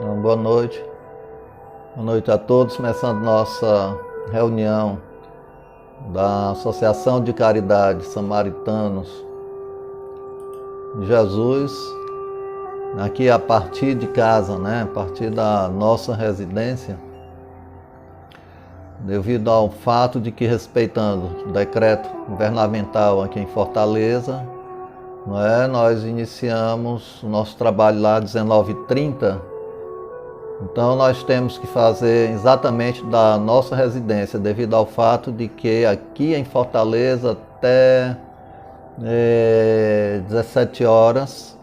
Então, boa noite. Boa noite a todos. Começando nossa reunião da Associação de Caridade Samaritanos de Jesus, aqui a partir de casa, a partir da nossa residência, devido ao fato de que, respeitando o decreto governamental aqui em Fortaleza, nós iniciamos o nosso trabalho lá às 19h30. Então nós temos que fazer exatamente da nossa residência, devido ao fato de que aqui em Fortaleza até 17 horas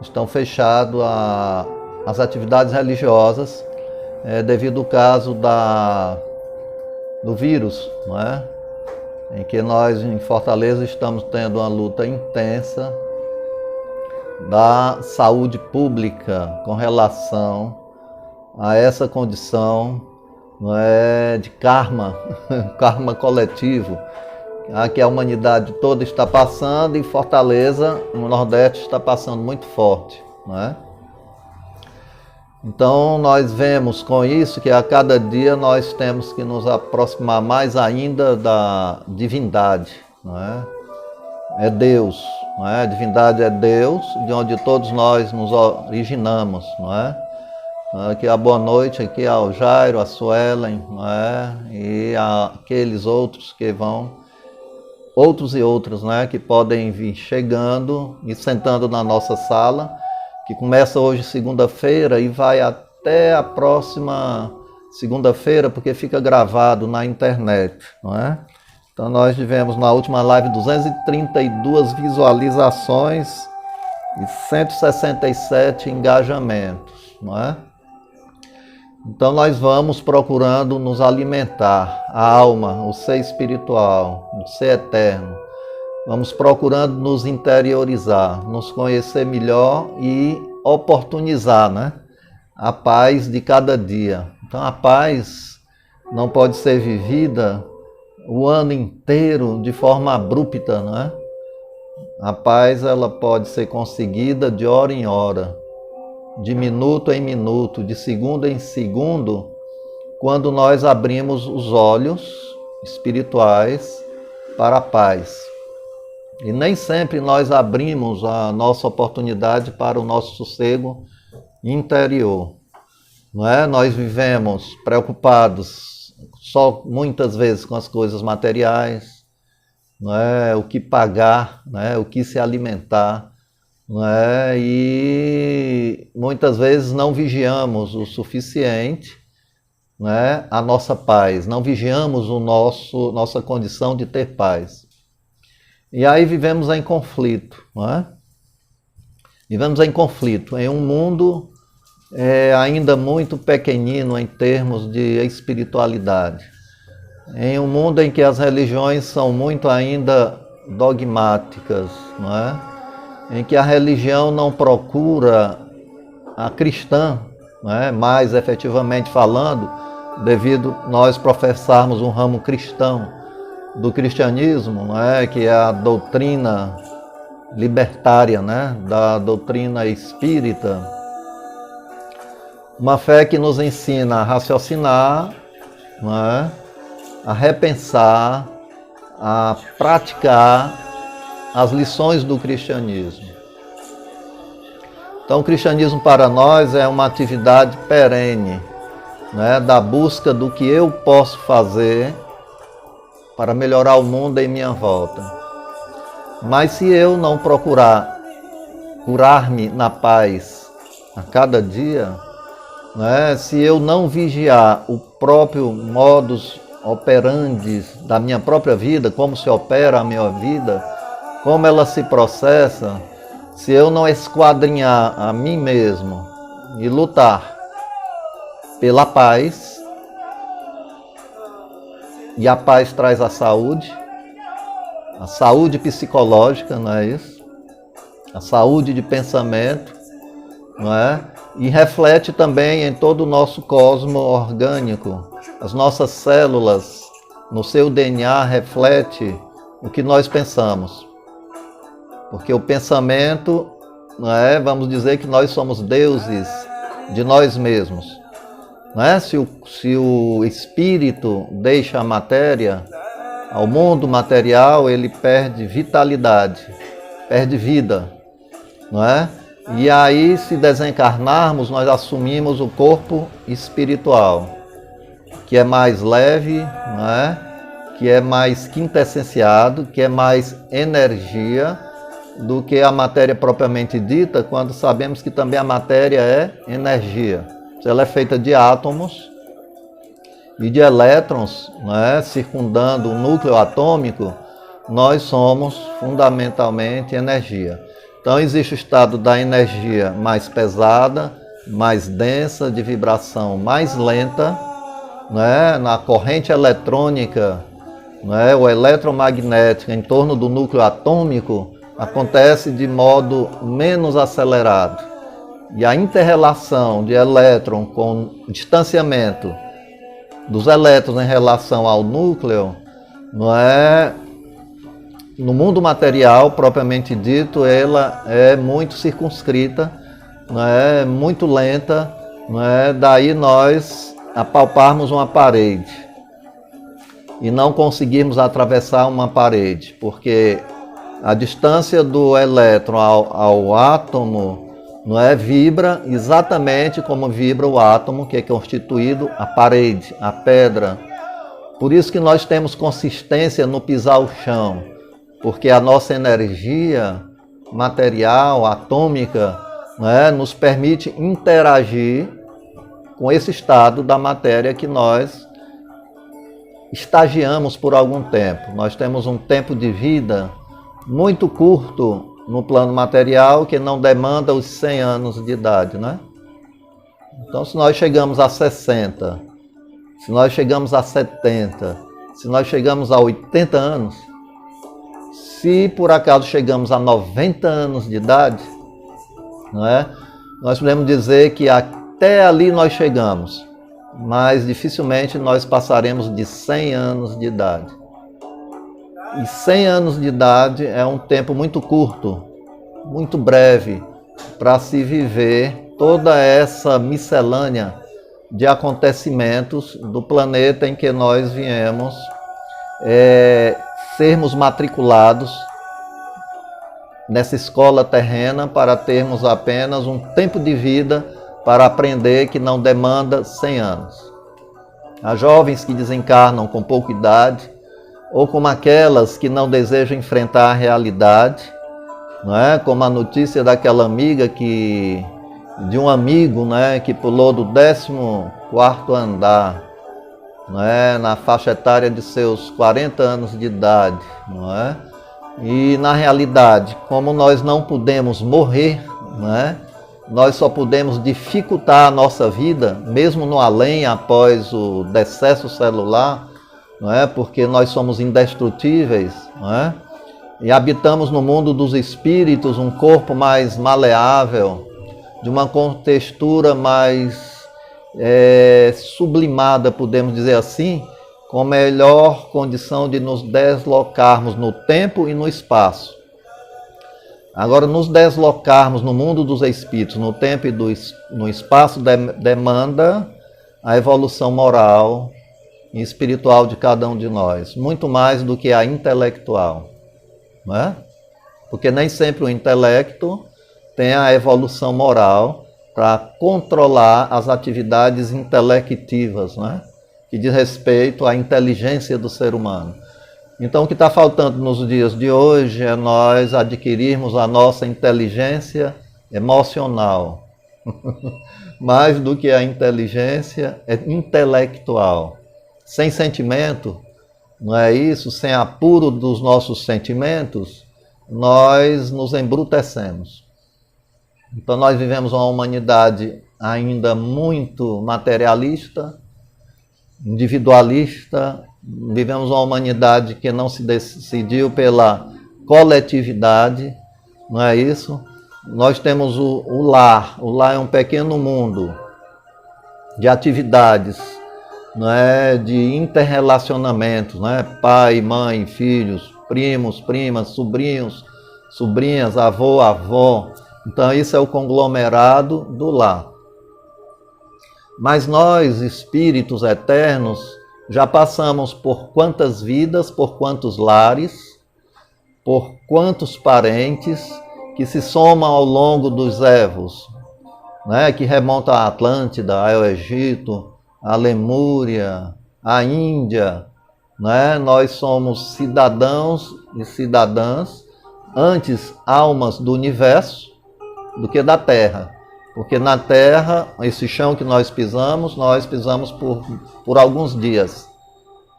estão fechadas as atividades religiosas, devido ao caso do vírus, em que nós em Fortaleza estamos tendo uma luta intensa da saúde pública com relação a essa condição de karma, karma coletivo, que a humanidade toda está passando, e Fortaleza, no Nordeste, está passando muito forte. Então nós vemos com isso que a cada dia nós temos que nos aproximar mais ainda da divindade. É Deus. A divindade é Deus, de onde todos nós nos originamos. Aqui a boa noite aqui ao Jairo, a Suelen, e aqueles outros que vão, outros e outras, que podem vir chegando e sentando na nossa sala, que começa hoje segunda-feira e vai até a próxima segunda-feira, porque fica gravado na internet. Então nós tivemos na última live 232 visualizações e 167 engajamentos. Então nós vamos procurando nos alimentar, a alma, o ser espiritual, o ser eterno. Vamos procurando nos interiorizar, nos conhecer melhor e oportunizar a paz de cada dia. Então a paz não pode ser vivida o ano inteiro de forma abrupta, A paz ela pode ser conseguida de hora em hora, de minuto em minuto, de segundo em segundo, quando nós abrimos os olhos espirituais para a paz. E nem sempre nós abrimos a nossa oportunidade para o nosso sossego interior. Nós vivemos preocupados só muitas vezes com as coisas materiais, o que pagar, o que se alimentar, e muitas vezes não vigiamos o suficiente a nossa paz, não vigiamos nossa condição de ter paz. E aí vivemos em conflito, Vivemos em conflito, em um mundo ainda muito pequenino em termos de espiritualidade. Em um mundo em que as religiões são muito ainda dogmáticas, Em que a religião não procura a cristã, mais efetivamente falando, devido nós professarmos um ramo cristão do cristianismo, que é a doutrina libertária, da doutrina espírita. Uma fé que nos ensina a raciocinar, a repensar, a praticar as lições do cristianismo. Então o cristianismo para nós é uma atividade perene, da busca do que eu posso fazer para melhorar o mundo em minha volta. Mas se eu não procurar curar-me na paz a cada dia, se eu não vigiar o próprio modus operandi da minha própria vida, como se opera a minha vida, como ela se processa, se eu não esquadrinhar a mim mesmo e lutar pela paz, e a paz traz a saúde psicológica, não é isso? A saúde de pensamento, E reflete também em todo o nosso cosmo orgânico. As nossas células, no seu DNA, reflete o que nós pensamos. Porque o pensamento, vamos dizer que nós somos deuses de nós mesmos. Não é? Se o espírito deixa a matéria, ao mundo material, ele perde vitalidade, perde vida, não é? E aí, se desencarnarmos, nós assumimos o corpo espiritual, que é mais leve, não é? Que é mais quintessenciado, que é mais energia do que a matéria propriamente dita, quando sabemos que também a matéria é energia. Ela é feita de átomos e de elétrons, né, circundando o núcleo atômico. Nós somos fundamentalmente energia. Então existe o estado da energia mais pesada, mais densa, de vibração mais lenta, né, na corrente eletrônica, né, ou eletromagnética em torno do núcleo atômico, acontece de modo menos acelerado. E a inter-relação de elétron com distanciamento dos elétrons em relação ao núcleo, não é, no mundo material propriamente dito, ela é muito circunscrita, não é, muito lenta, não é, daí nós apalparmos uma parede e não conseguirmos atravessar uma parede, porque a distância do elétron ao átomo, não é, vibra exatamente como vibra o átomo, que é constituído a parede, a pedra. Por isso que nós temos consistência no pisar o chão, porque a nossa energia material, atômica, não é, nos permite interagir com esse estado da matéria que nós estagiamos por algum tempo. Nós temos um tempo de vida muito curto no plano material, que não demanda os 100 anos de idade, né? Então, se nós chegamos a 60, se nós chegamos a 70, se nós chegamos a 80 anos, se por acaso chegamos a 90 anos de idade, não é? Nós podemos dizer que até ali nós chegamos, mas dificilmente nós passaremos de 100 anos de idade. E 100 anos de idade é um tempo muito curto, muito breve, para se viver toda essa miscelânea de acontecimentos do planeta em que nós viemos sermos matriculados nessa escola terrena, para termos apenas um tempo de vida para aprender que não demanda 100 anos. Há jovens que desencarnam com pouca idade, ou como aquelas que não desejam enfrentar a realidade, não é? Como a notícia daquela amiga de um amigo, né, que pulou do 14º andar, não é? Na faixa etária de seus 40 anos de idade, não é? E na realidade, como nós não podemos morrer, não é? Nós só podemos dificultar a nossa vida, mesmo no além, após o decesso celular, não é? Porque nós somos indestrutíveis, não é? E habitamos no mundo dos espíritos um corpo mais maleável, de uma contextura mais sublimada, podemos dizer assim, com melhor condição de nos deslocarmos no tempo e no espaço. Agora, nos deslocarmos no mundo dos espíritos, no tempo e no espaço, demanda a evolução moral e espiritual de cada um de nós, muito mais do que a intelectual, não é? Porque nem sempre o intelecto tem a evolução moral para controlar as atividades intelectivas, não é? Que diz respeito à inteligência do ser humano. Então, o que está faltando nos dias de hoje é nós adquirirmos a nossa inteligência emocional, mais do que a inteligência intelectual. Sem sentimento, não é isso? Sem apuro dos nossos sentimentos, nós nos embrutecemos. Então nós vivemos uma humanidade ainda muito materialista, individualista, vivemos uma humanidade que não se decidiu pela coletividade, não é isso? Nós temos o lar é um pequeno mundo de atividades, não é, de interrelacionamentos, não é? Pai, mãe, filhos, primos, primas, sobrinhos, sobrinhas, avô, avó. Então isso é o conglomerado do lar. Mas nós, espíritos eternos, já passamos por quantas vidas, por quantos lares, por quantos parentes que se somam ao longo dos évos, né? Que remonta à Atlântida, ao Egito, à Lemúria, à Índia, né? Nós somos cidadãos e cidadãs, antes almas do universo do que da Terra. Porque na Terra, esse chão que nós pisamos por alguns dias,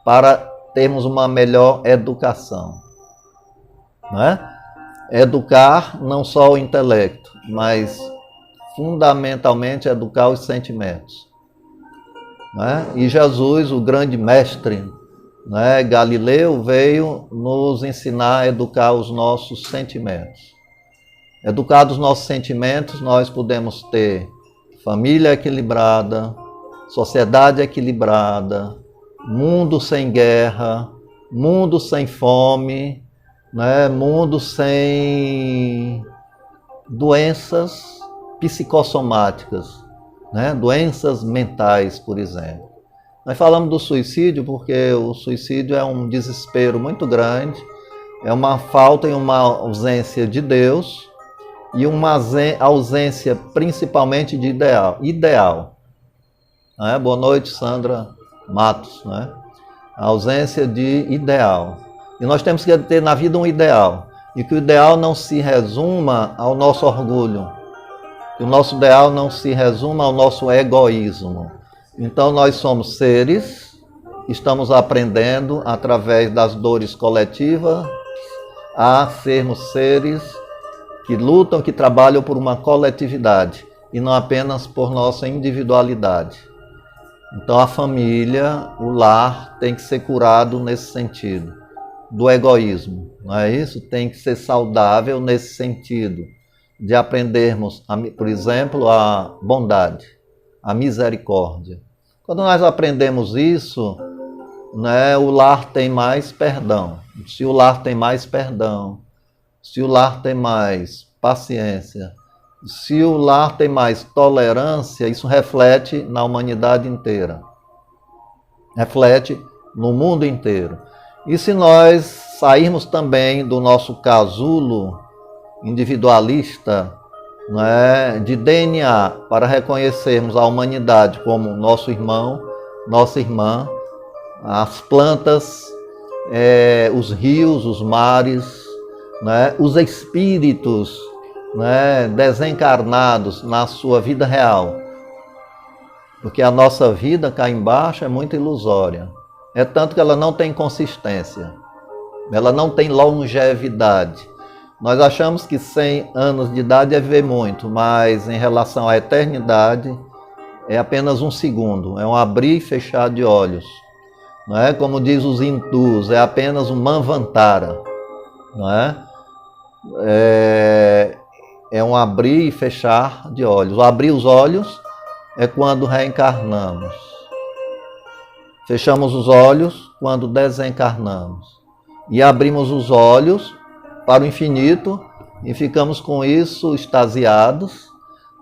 para termos uma melhor educação, né? Educar não só o intelecto, mas fundamentalmente educar os sentimentos, né? E Jesus, o grande mestre, né, Galileu, veio nos ensinar a educar os nossos sentimentos. Educados os nossos sentimentos, nós podemos ter família equilibrada, sociedade equilibrada, mundo sem guerra, mundo sem fome, né? Mundo sem doenças psicossomáticas, né? Doenças mentais, por exemplo. Nós falamos do suicídio porque o suicídio é um desespero muito grande, é uma falta e uma ausência de Deus, e uma ausência principalmente de ideal. Né? Boa noite, Sandra Matos. Né? A ausência de ideal. E nós temos que ter na vida um ideal. E que o ideal não se resuma ao nosso orgulho. Que o nosso ideal não se resuma ao nosso egoísmo. Então nós somos seres, estamos aprendendo através das dores coletivas a sermos seres que lutam, que trabalham por uma coletividade e não apenas por nossa individualidade. Então a família, o lar tem que ser curado nesse sentido, do egoísmo, não é isso? Tem que ser saudável nesse sentido, de aprendermos, por exemplo, a bondade, a misericórdia. Quando nós aprendemos isso, né, o lar tem mais perdão. Se o lar tem mais perdão, se o lar tem mais paciência, se o lar tem mais tolerância, isso reflete na humanidade inteira. Reflete no mundo inteiro. E se nós sairmos também do nosso casulo individualista, né, de DNA, para reconhecermos a humanidade como nosso irmão, nossa irmã, as plantas, os rios, os mares, né, os espíritos, né, desencarnados na sua vida real. Porque a nossa vida cá embaixo é muito ilusória. É tanto que ela não tem consistência. Ela não tem longevidade. Nós achamos que 100 anos de idade é viver muito, mas em relação à eternidade é apenas um segundo. É um abrir e fechar de olhos. Não é? Como diz os hindus, é apenas um manvantara. Não é? É um abrir e fechar de olhos. O abrir os olhos é quando reencarnamos. Fechamos os olhos quando desencarnamos. E abrimos os olhos para o infinito e ficamos com isso extasiados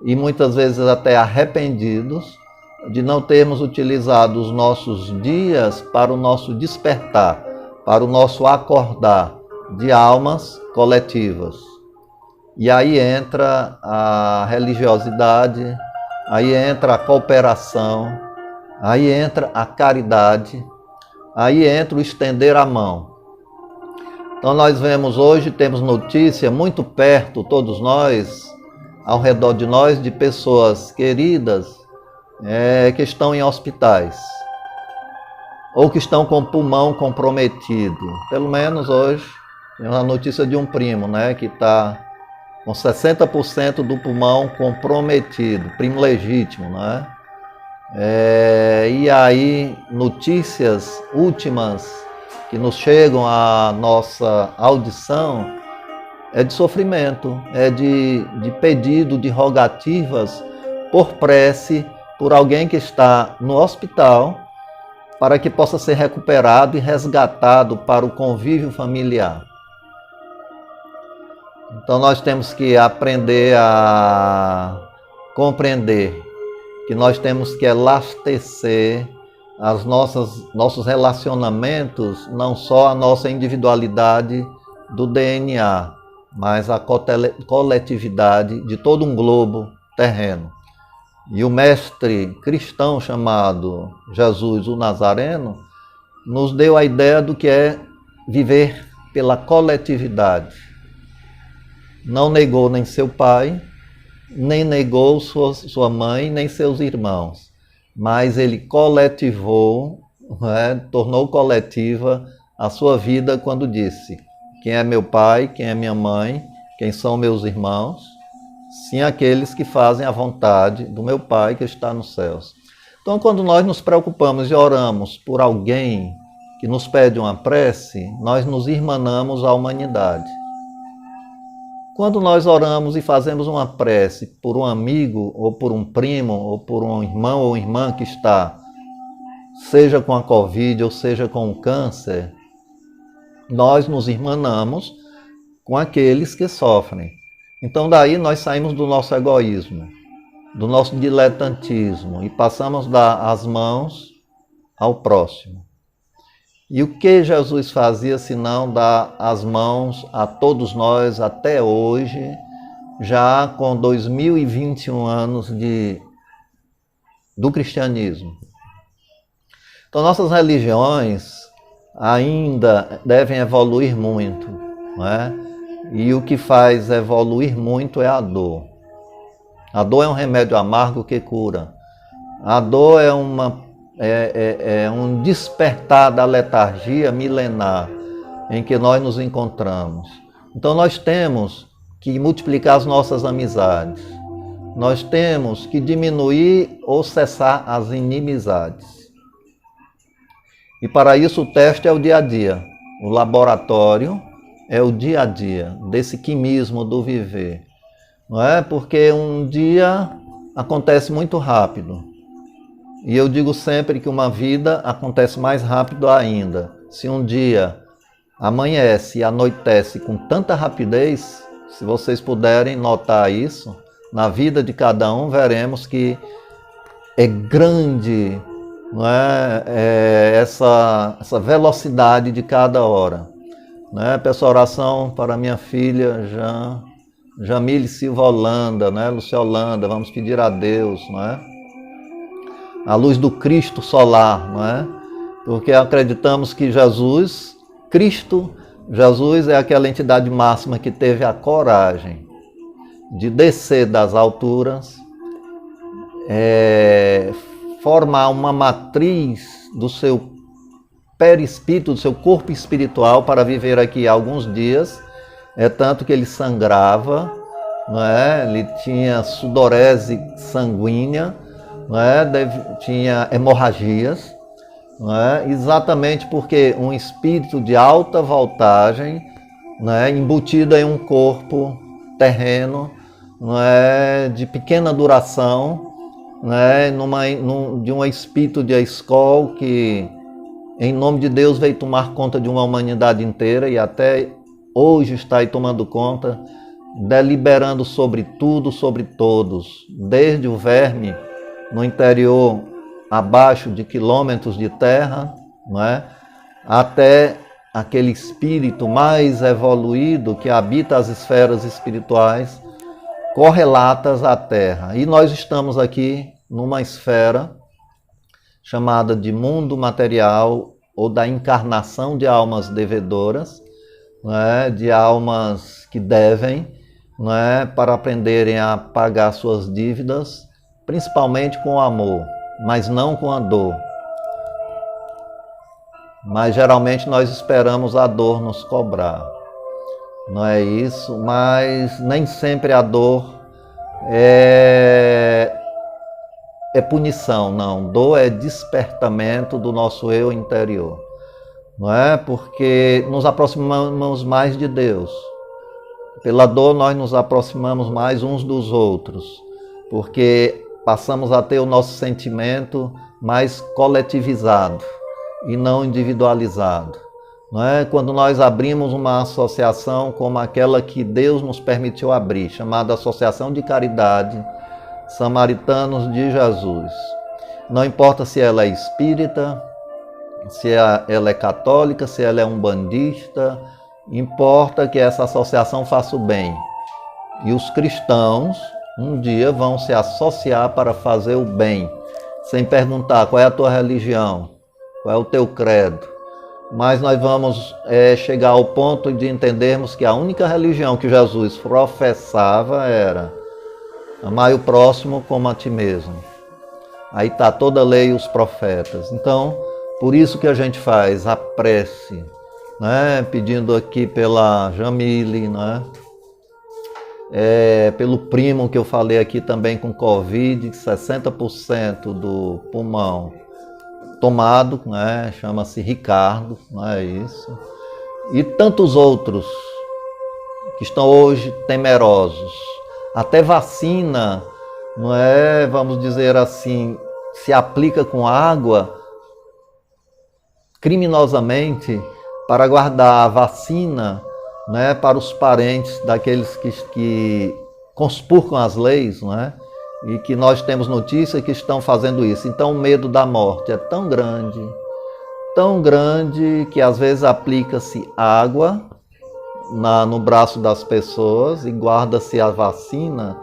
e muitas vezes até arrependidos de não termos utilizado os nossos dias para o nosso despertar, para o nosso acordar de almas coletivas. E aí entra a religiosidade, aí entra a cooperação, aí entra a caridade, aí entra o estender a mão. Então nós vemos hoje, temos notícia muito perto, todos nós, ao redor de nós, de pessoas queridas que estão em hospitais ou que estão com o pulmão comprometido. Pelo menos hoje, temos a notícia de um primo, né, que está com 60% do pulmão comprometido, primo legítimo, né? E aí, notícias últimas que nos chegam à nossa audição é de sofrimento, é de pedido, de rogativas por prece, por alguém que está no hospital, para que possa ser recuperado e resgatado para o convívio familiar. Então nós temos que aprender a compreender que nós temos que elastecer nossos relacionamentos, não só a nossa individualidade do DNA, mas a coletividade de todo um globo terreno. E o mestre cristão chamado Jesus o Nazareno nos deu a ideia do que é viver pela coletividade. Não negou nem seu pai, nem negou sua mãe, nem seus irmãos, mas ele coletivou, tornou coletiva a sua vida quando disse: quem é meu pai, quem é minha mãe, quem são meus irmãos? Sim, aqueles que fazem a vontade do meu Pai que está nos céus. Então, quando nós nos preocupamos e oramos por alguém que nos pede uma prece, nós nos irmanamos à humanidade. Quando nós oramos e fazemos uma prece por um amigo, ou por um primo, ou por um irmão ou irmã que está, seja com a Covid ou seja com o câncer, nós nos irmanamos com aqueles que sofrem. Então daí nós saímos do nosso egoísmo, do nosso diletantismo e passamos a dar as mãos ao próximo. E o que Jesus fazia senão dar as mãos a todos nós até hoje, já com 2021 anos do cristianismo? Então nossas religiões ainda devem evoluir muito, não é? E o que faz evoluir muito é a dor. A dor é um remédio amargo que cura. A dor é um despertar da letargia milenar em que nós nos encontramos. Então nós temos que multiplicar as nossas amizades. Nós temos que diminuir ou cessar as inimizades. E para isso o teste é o dia a dia. O laboratório é o dia a dia, desse quimismo do viver. Não é? Porque um dia acontece muito rápido. E eu digo sempre que uma vida acontece mais rápido ainda. Se um dia amanhece e anoitece com tanta rapidez, se vocês puderem notar isso, na vida de cada um veremos que é grande, não é? Essa velocidade de cada hora. Né? Peço oração para minha filha Jamile Silva Holanda, né? Lúcia Holanda, vamos pedir a Deus, não é? A luz do Cristo solar, não é? Porque acreditamos que Jesus é aquela entidade máxima que teve a coragem de descer das alturas, formar uma matriz do seu perispírito, do seu corpo espiritual para viver aqui alguns dias, tanto que ele sangrava, não é? Ele tinha sudorese sanguínea, não é? Tinha hemorragias, não é? Exatamente porque um espírito de alta voltagem, não é? Embutido em um corpo terreno, não é? De pequena duração, não é? De um espírito de escola que em nome de Deus veio tomar conta de uma humanidade inteira e até hoje está aí tomando conta, deliberando sobre tudo, sobre todos, desde o verme no interior abaixo de quilômetros de terra, não é? Até aquele espírito mais evoluído que habita as esferas espirituais correlatas à terra. E nós estamos aqui numa esfera chamada de mundo material ou da encarnação de almas devedoras, não é? De almas que devem, não é? Para aprenderem a pagar suas dívidas, principalmente com o amor, mas não com a dor. Mas geralmente nós esperamos a dor nos cobrar. Não é isso? Mas nem sempre a dor é punição, não. Dor é despertamento do nosso eu interior. Não é? Porque nos aproximamos mais de Deus. Pela dor nós nos aproximamos mais uns dos outros. Porque passamos a ter o nosso sentimento mais coletivizado e não individualizado. Não é? Quando nós abrimos uma associação como aquela que Deus nos permitiu abrir, chamada Associação de Caridade, samaritanos de Jesus. Não importa se ela é espírita, se ela é católica, se ela é umbandista, importa que essa associação faça o bem. E os cristãos um dia vão se associar para fazer o bem, sem perguntar qual é a tua religião, qual é o teu credo. Mas nós vamos chegar ao ponto de entendermos que a única religião que Jesus professava era amar o próximo como a ti mesmo. Aí está toda a lei e os profetas. Então, por isso que a gente faz a prece, né? Pedindo aqui pela Jamile, né? Pelo primo que eu falei aqui também com Covid, 60% do pulmão tomado, né? Chama-se Ricardo, não é isso? E tantos outros que estão hoje temerosos. Até vacina, não é, vamos dizer assim, se aplica com água criminosamente para guardar a vacina, né, para os parentes daqueles que conspurcam as leis, não é? E que nós temos notícia que estão fazendo isso. Então o medo da morte é tão grande que às vezes aplica-se água no braço das pessoas e guarda-se a vacina,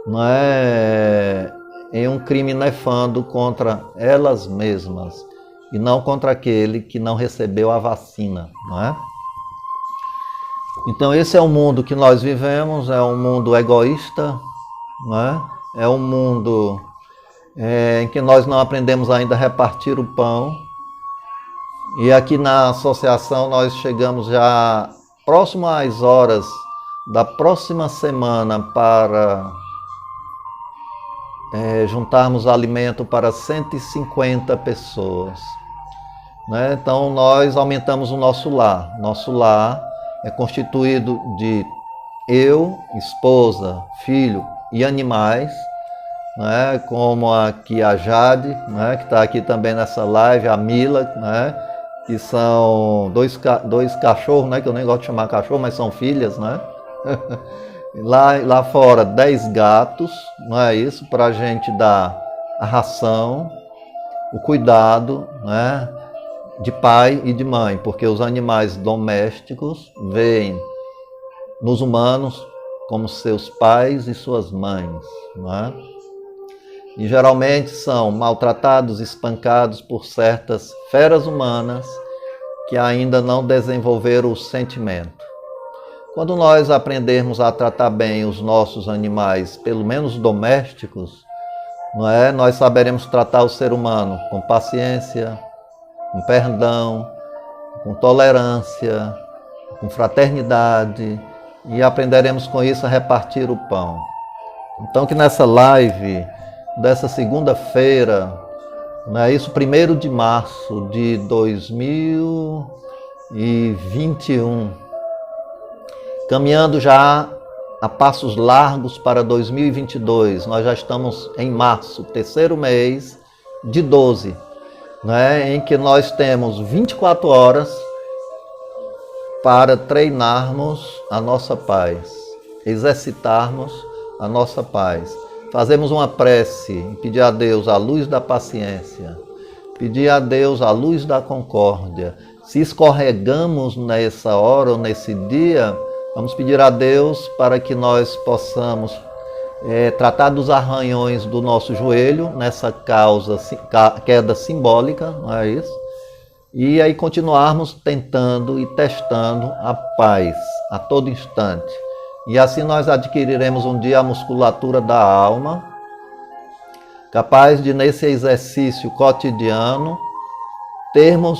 não é, em um crime nefando contra elas mesmas e não contra aquele que não recebeu a vacina, não é? Então esse é o mundo que nós vivemos, é um mundo egoísta, não é? É um mundo em que nós não aprendemos ainda a repartir o pão. E aqui na associação nós chegamos já próximo às horas da próxima semana para juntarmos alimento para 150 pessoas. Né? Então nós aumentamos o nosso lar. Nosso lar é constituído de eu, esposa, filho e animais, né? Como aqui a Jade, né? Que está aqui também nessa live, a Mila, né? Que são dois cachorros, né? Que eu nem gosto de chamar cachorro, mas são filhas, né? Lá fora 10 gatos, não é isso? Para a gente dar a ração, o cuidado, né? De pai e de mãe, porque os animais domésticos veem nos humanos como seus pais e suas mães, não é? E geralmente são maltratados, espancados por certas feras humanas que ainda não desenvolveram o sentimento. Quando nós aprendermos a tratar bem os nossos animais, pelo menos domésticos, não é? Nós saberemos tratar o ser humano com paciência, com perdão, com tolerância, com fraternidade, e aprenderemos com isso a repartir o pão. Então que nessa live dessa segunda-feira, né, isso 1º de março de 2021, caminhando já a passos largos para 2022, nós já estamos em março, 3º mês de 12, né, em que nós temos 24 horas para treinarmos a nossa paz, exercitarmos a nossa paz. Fazemos uma prece e pedir a Deus a luz da paciência, pedir a Deus a luz da concórdia. Se escorregamos nessa hora ou nesse dia, vamos pedir a Deus para que nós possamos tratar dos arranhões do nosso joelho, nessa queda simbólica, não é isso? E aí continuarmos tentando e testando a paz a todo instante. E assim nós adquiriremos um dia a musculatura da alma, capaz de nesse exercício cotidiano termos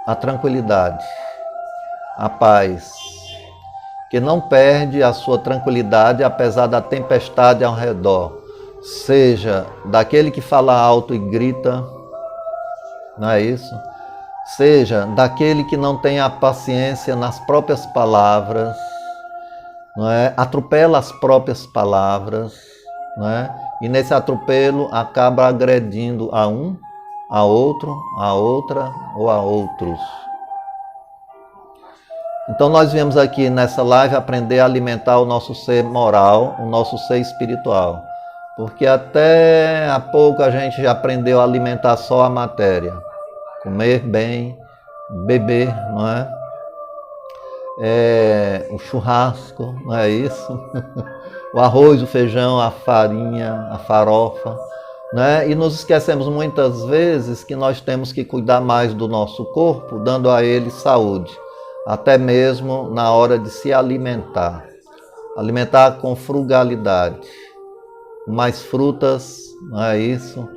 a tranquilidade, a paz, que não perde a sua tranquilidade apesar da tempestade ao redor, seja daquele que fala alto e grita, não é isso? Seja daquele que não tem a paciência nas próprias palavras, não é? Atropela as próprias palavras, não é? E nesse atropelo acaba agredindo a um, a outro, a outra ou a outros. Então nós viemos aqui nessa live aprender a alimentar o nosso ser moral, o nosso ser espiritual. Porque até há pouco a gente já aprendeu a alimentar só a matéria. Comer bem, beber, não é? O churrasco, não é isso? O arroz, o feijão, a farinha, a farofa, né? E nos esquecemos muitas vezes que nós temos que cuidar mais do nosso corpo, dando a ele saúde, até mesmo na hora de se alimentar. Alimentar com frugalidade, mais frutas, não é isso?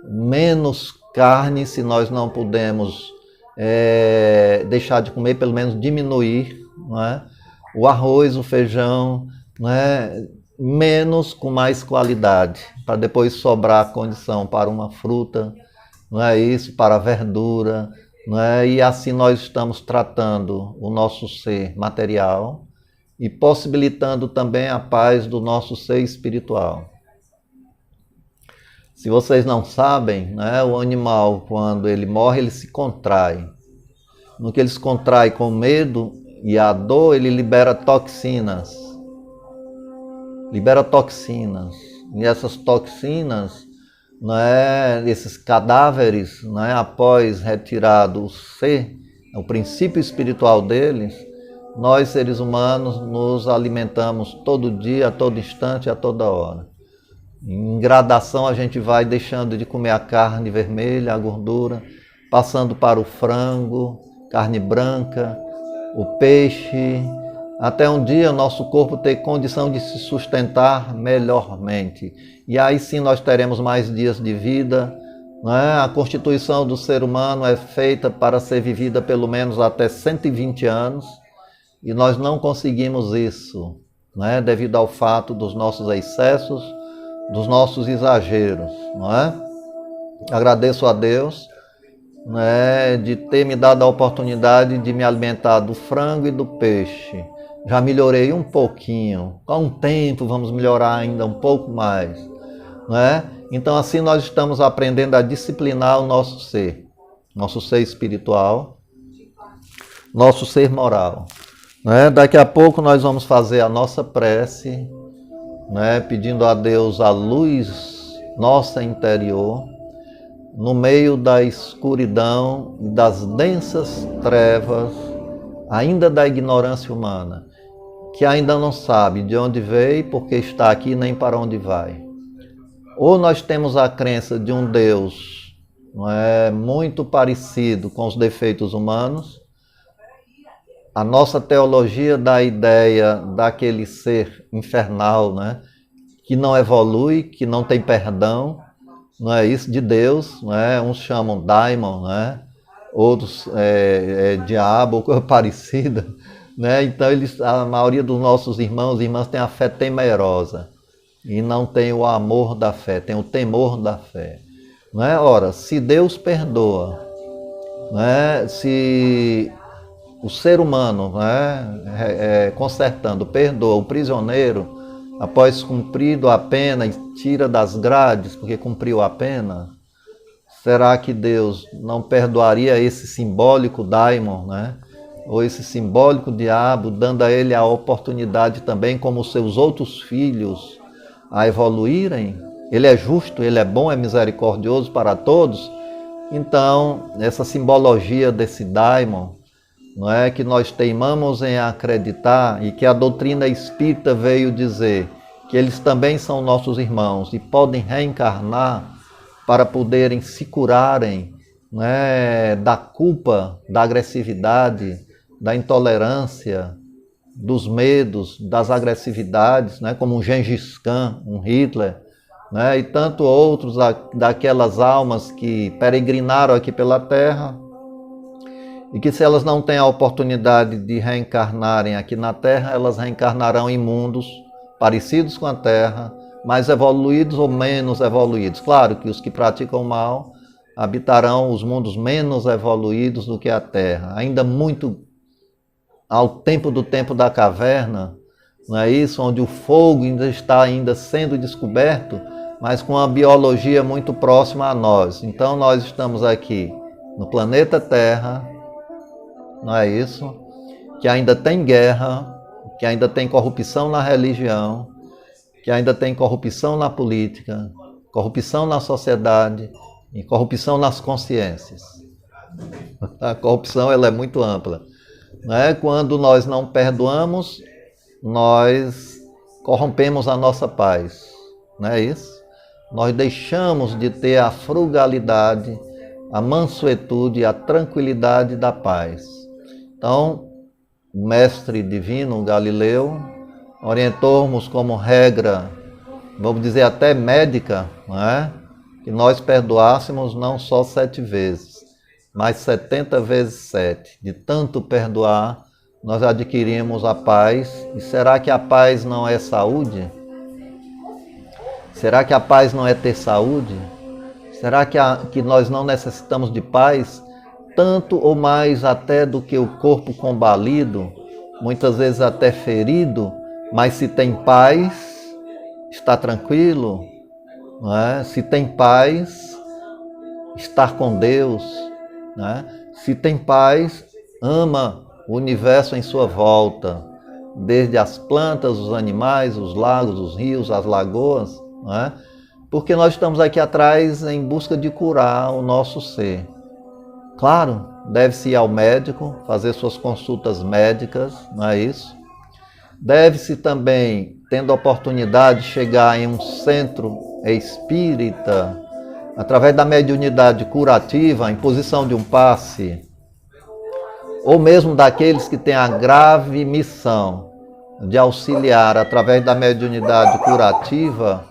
Menos carne, se nós não podemos deixar de comer, pelo menos diminuir, não é? O arroz, o feijão, não é? Menos com mais qualidade, para depois sobrar a condição para uma fruta, não é isso? Para a verdura, não é? E assim nós estamos tratando o nosso ser material e possibilitando também a paz do nosso ser espiritual. Se vocês não sabem, né, o animal, quando ele morre, ele se contrai. No que ele se contrai com medo e a dor, ele libera toxinas. E essas toxinas, né, esses cadáveres, né, após retirado o ser, o princípio espiritual deles, nós seres humanos nos alimentamos todo dia, a todo instante, a toda hora. Em gradação a gente vai deixando de comer a carne vermelha, a gordura, passando para o frango, carne branca, o peixe, até um dia o nosso corpo ter condição de se sustentar melhormente. E aí sim nós teremos mais dias de vida, não é? A constituição do ser humano é feita para ser vivida pelo menos até 120 anos, e nós não conseguimos isso, não é? Devido ao fato dos nossos excessos, dos nossos exageros, não é? Agradeço a Deus, né, de ter me dado a oportunidade de me alimentar do frango e do peixe. Já melhorei um pouquinho, com o tempo vamos melhorar ainda um pouco mais, né? Então assim nós estamos aprendendo a disciplinar o nosso ser espiritual, nosso ser moral, né? Daqui a pouco nós vamos fazer a nossa prece, né, pedindo a Deus a luz nossa interior, no meio da escuridão e das densas trevas, ainda da ignorância humana, que ainda não sabe de onde veio, porque está aqui, nem para onde vai. Ou nós temos a crença de um Deus, não é, muito parecido com os defeitos humanos. A nossa teologia dá a ideia daquele ser infernal, né, que não evolui, que não tem perdão, não é isso, de Deus, não é? Uns chamam daimon, né? Outros diabo ou coisa parecida, né? Então a maioria dos nossos irmãos e irmãs tem a fé temerosa e não tem o amor da fé, tem o temor da fé, não é? Ora, se Deus perdoa, não é? Se o ser humano, né, consertando, perdoa o prisioneiro após cumprido a pena e tira das grades porque cumpriu a pena, será que Deus não perdoaria esse simbólico daimon, né? Ou esse simbólico diabo, dando a ele a oportunidade também, como seus outros filhos, a evoluírem? Ele é justo, ele é bom, é misericordioso para todos. Então, essa simbologia desse daimon, não é, que nós teimamos em acreditar, e que a doutrina espírita veio dizer que eles também são nossos irmãos e podem reencarnar para poderem se curarem, né, da culpa, da agressividade, da intolerância, dos medos, das agressividades, né, como um Gengis Khan, um Hitler, né, e tanto outros daquelas almas que peregrinaram aqui pela Terra, e que se elas não têm a oportunidade de reencarnarem aqui na Terra, elas reencarnarão em mundos parecidos com a Terra, mais evoluídos ou menos evoluídos. Claro que os que praticam mal habitarão os mundos menos evoluídos do que a Terra, ainda muito ao tempo da caverna, não é isso? Onde o fogo ainda está sendo descoberto, mas com uma biologia muito próxima a nós. Então nós estamos aqui no planeta Terra, não é isso? Que ainda tem guerra, que ainda tem corrupção na religião, que ainda tem corrupção na política, corrupção na sociedade e corrupção nas consciências. A corrupção ela é muito ampla. Né? Quando nós não perdoamos, nós corrompemos a nossa paz. Não é isso? Nós deixamos de ter a frugalidade, a mansuetude, a tranquilidade da paz. Então, o mestre divino, Galileu, orientou-nos como regra, vamos dizer até médica, não é? Que nós perdoássemos não só 7 vezes, mas 70 vezes 7. De tanto perdoar, nós adquirimos a paz. E será que a paz não é saúde? Será que a paz não é ter saúde? Será que nós não necessitamos de paz? Tanto ou mais até do que o corpo combalido, muitas vezes até ferido, mas se tem paz, está tranquilo, não é? Se tem paz, estar com Deus, não é? Se tem paz, ama o universo em sua volta, desde as plantas, os animais, os lagos, os rios, as lagoas, não é? Porque nós estamos aqui atrás em busca de curar o nosso ser. Claro, deve-se ir ao médico, fazer suas consultas médicas, não é isso? Deve-se também, tendo a oportunidade, chegar em um centro espírita, através da mediunidade curativa, a imposição de um passe, ou mesmo daqueles que têm a grave missão de auxiliar, através da mediunidade curativa,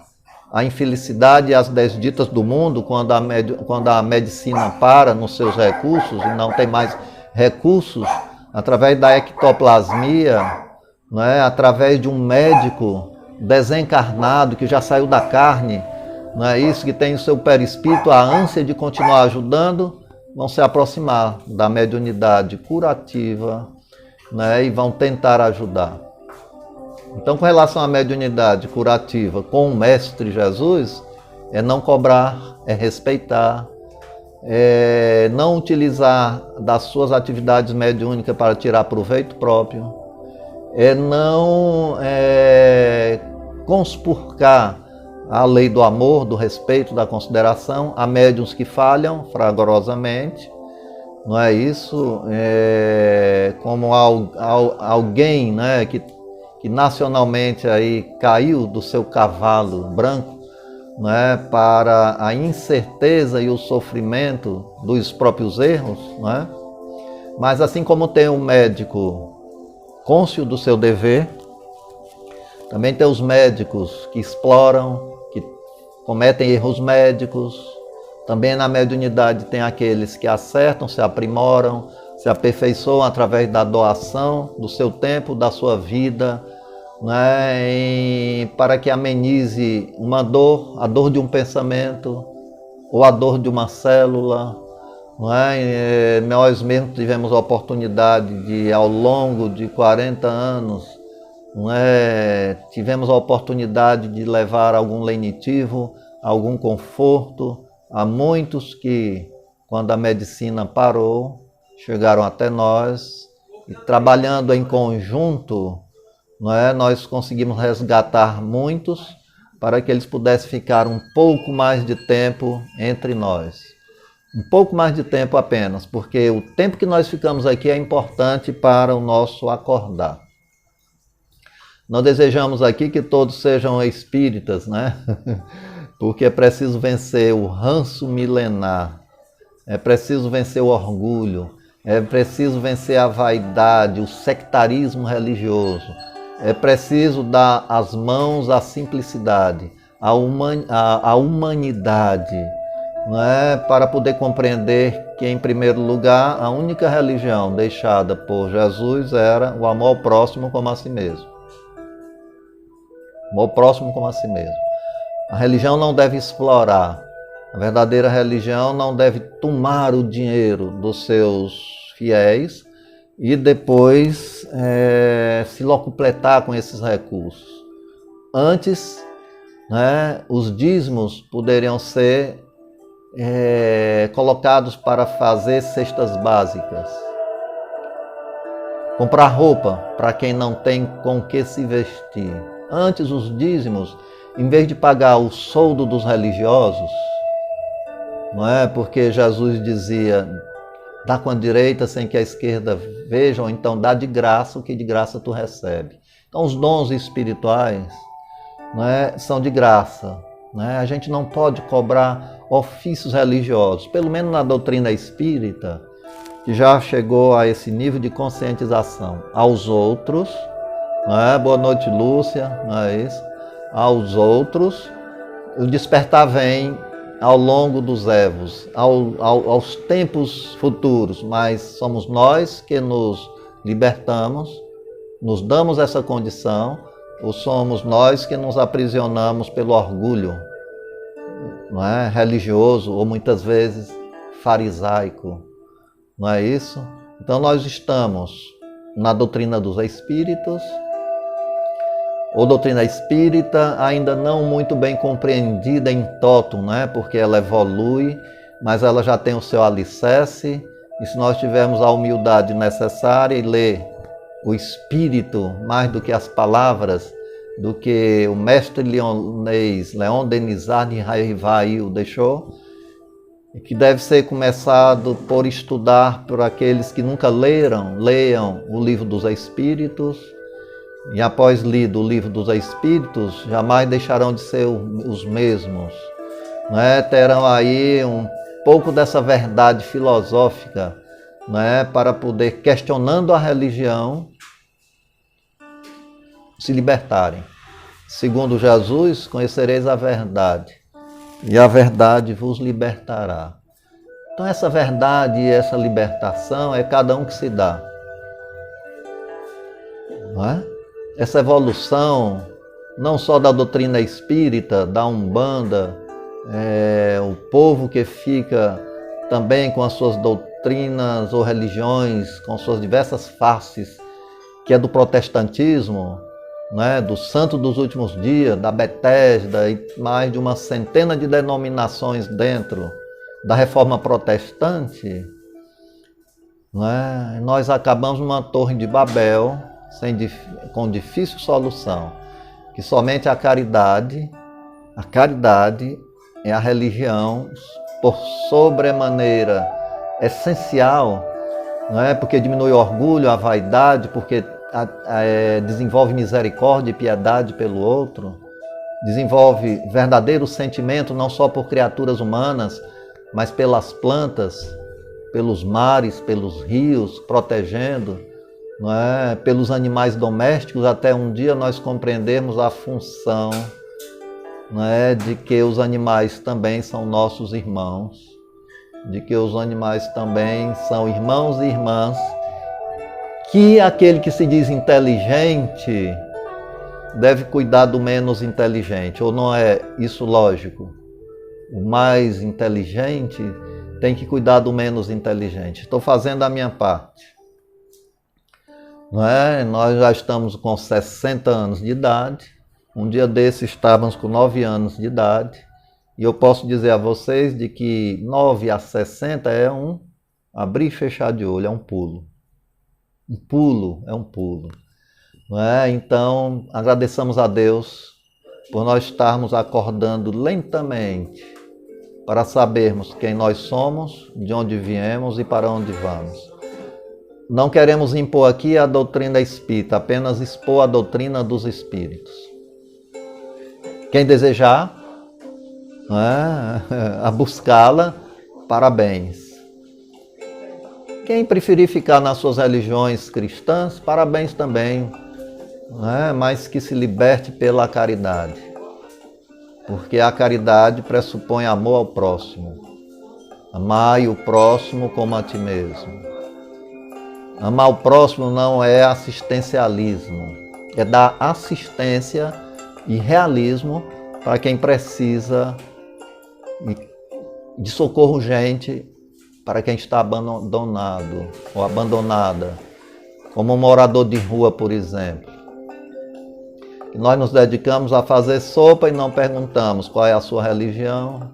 a infelicidade e as desditas do mundo, quando a medicina para nos seus recursos e não tem mais recursos, através da ectoplasmia, não é? Através de um médico desencarnado que já saiu da carne, não é isso? Que tem o seu perispírito, a ânsia de continuar ajudando, vão se aproximar da mediunidade curativa, né? E vão tentar ajudar. Então, com relação à mediunidade curativa com o Mestre Jesus, é não cobrar, é respeitar, é não utilizar das suas atividades mediúnicas para tirar proveito próprio, é não conspurcar a lei do amor, do respeito, da consideração. Há médiuns que falham fragorosamente, não é isso? Como alguém, né, que nacionalmente aí caiu do seu cavalo branco, né, para a incerteza e o sofrimento dos próprios erros, né? Mas assim como tem um médico cônscio do seu dever, também tem os médicos que exploram, que cometem erros médicos. Também na mediunidade tem aqueles que acertam, se aprimoram, se aperfeiçoam através da doação do seu tempo, da sua vida, né, para que amenize uma dor, a dor de um pensamento ou a dor de uma célula. Não é? Nós mesmos tivemos a oportunidade de, ao longo de 40 anos, não é? Tivemos a oportunidade de levar algum lenitivo, algum conforto a muitos que, quando a medicina parou, chegaram até nós e, trabalhando em conjunto, não é? Nós conseguimos resgatar muitos para que eles pudessem ficar um pouco mais de tempo entre nós. Um pouco mais de tempo apenas, porque o tempo que nós ficamos aqui é importante para o nosso acordar. Nós desejamos aqui que todos sejam espíritas, né? Porque é preciso vencer o ranço milenar, é preciso vencer o orgulho, é preciso vencer a vaidade, o sectarismo religioso. É preciso dar as mãos à simplicidade, à humanidade, não é? Para poder compreender que, em primeiro lugar, a única religião deixada por Jesus era o amor ao próximo como a si mesmo. Amor ao próximo como a si mesmo. A religião não deve explorar. A verdadeira religião não deve tomar o dinheiro dos seus fiéis e depois se locupletar com esses recursos. Antes, né, os dízimos poderiam ser colocados para fazer cestas básicas. Comprar roupa para quem não tem com que se vestir. Antes, os dízimos em vez de pagar o soldo dos religiosos, não é? Porque Jesus dizia, dá com a direita sem que a esquerda veja, ou então dá de graça o que de graça tu recebe. Então os dons espirituais, não é, são de graça. Não é? A gente não pode cobrar ofícios religiosos, pelo menos na doutrina espírita, que já chegou a esse nível de conscientização aos outros, não é? Boa noite, Lúcia, não é isso? Aos outros, o despertar vem ao longo dos evos, aos tempos futuros, mas somos nós que nos libertamos, nos damos essa condição, ou somos nós que nos aprisionamos pelo orgulho, não é? Religioso ou muitas vezes farisaico, não é isso? Então nós estamos na doutrina dos espíritos, ou doutrina espírita ainda não muito bem compreendida em toto, né? Porque ela evolui, mas ela já tem o seu alicerce, e se nós tivermos a humildade necessária e ler o espírito mais do que as palavras, do que o mestre leonês Leon Denisard de Rivail deixou, que deve ser começado por estudar por aqueles que nunca leram, leiam o livro dos Espíritos, e após lido o livro dos Espíritos, jamais deixarão de ser os mesmos, não é? Terão aí um pouco dessa verdade filosófica, não é? Para poder, questionando a religião, se libertarem. Segundo Jesus, conhecereis a verdade, e a verdade vos libertará. Então essa verdade e essa libertação é cada um que se dá, não é? Essa evolução, não só da doutrina espírita, da Umbanda, o povo que fica também com as suas doutrinas ou religiões, com suas diversas faces, que é do protestantismo, né, do Santo dos Últimos Dias, da Betesda e mais de uma centena de denominações dentro da Reforma Protestante, né, nós acabamos numa torre de Babel com difícil solução, que somente a caridade é a religião por sobremaneira essencial, não é? Porque diminui o orgulho, a vaidade, porque desenvolve misericórdia e piedade pelo outro, desenvolve verdadeiro sentimento não só por criaturas humanas, mas pelas plantas, pelos mares, pelos rios, protegendo, não é? Pelos animais domésticos, até um dia nós compreendermos a função, não é? De que os animais também são nossos irmãos, de que os animais também são irmãos e irmãs, que aquele que se diz inteligente deve cuidar do menos inteligente, ou não é isso lógico? O mais inteligente tem que cuidar do menos inteligente. Estou fazendo a minha parte. Não é? Nós já estamos com 60 anos de idade, um dia desse estávamos com 9 anos de idade, e eu posso dizer a vocês de que 9 a 60 é um abrir e fechar de olho, é um pulo. Um pulo, é um pulo. Não é? Então, agradeçamos a Deus por nós estarmos acordando lentamente para sabermos quem nós somos, de onde viemos e para onde vamos. Não queremos impor aqui a doutrina espírita, apenas expor a doutrina dos espíritos. Quem desejar a buscá-la, parabéns. Quem preferir ficar nas suas religiões cristãs, parabéns também, mas que se liberte pela caridade. Porque a caridade pressupõe amor ao próximo. Amai o próximo como a ti mesmo. Amar o próximo não é assistencialismo, é dar assistência e realismo para quem precisa de socorro urgente, para quem está abandonado ou abandonada, como um morador de rua, por exemplo. E nós nos dedicamos a fazer sopa e não perguntamos qual é a sua religião,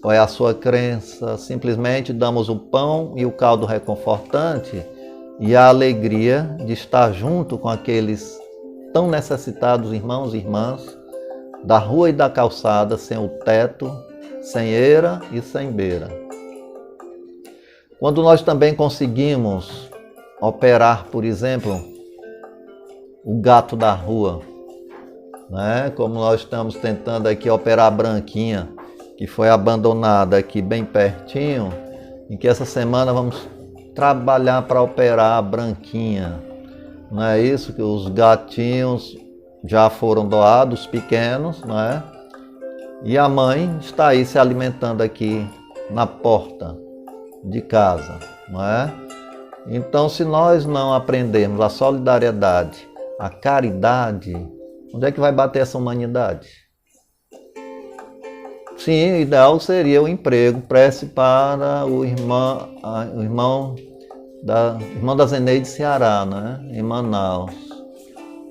qual é a sua crença, simplesmente damos o pão e o caldo reconfortante e a alegria de estar junto com aqueles tão necessitados irmãos e irmãs, da rua e da calçada, sem o teto, sem eira e sem beira. Quando nós também conseguimos operar, por exemplo, o gato da rua, né? Como nós estamos tentando aqui operar a Branquinha, que foi abandonada aqui bem pertinho, em que essa semana vamos trabalhar para operar a Branquinha. Não é isso? Que os gatinhos já foram doados, pequenos, não é? E a mãe está aí se alimentando aqui na porta de casa, não é? Então, se nós não aprendermos a solidariedade, a caridade, onde é que vai bater essa humanidade? Sim, o ideal seria o emprego. Prece para o irmão da Zeneide Ceará, né? Em Manaus.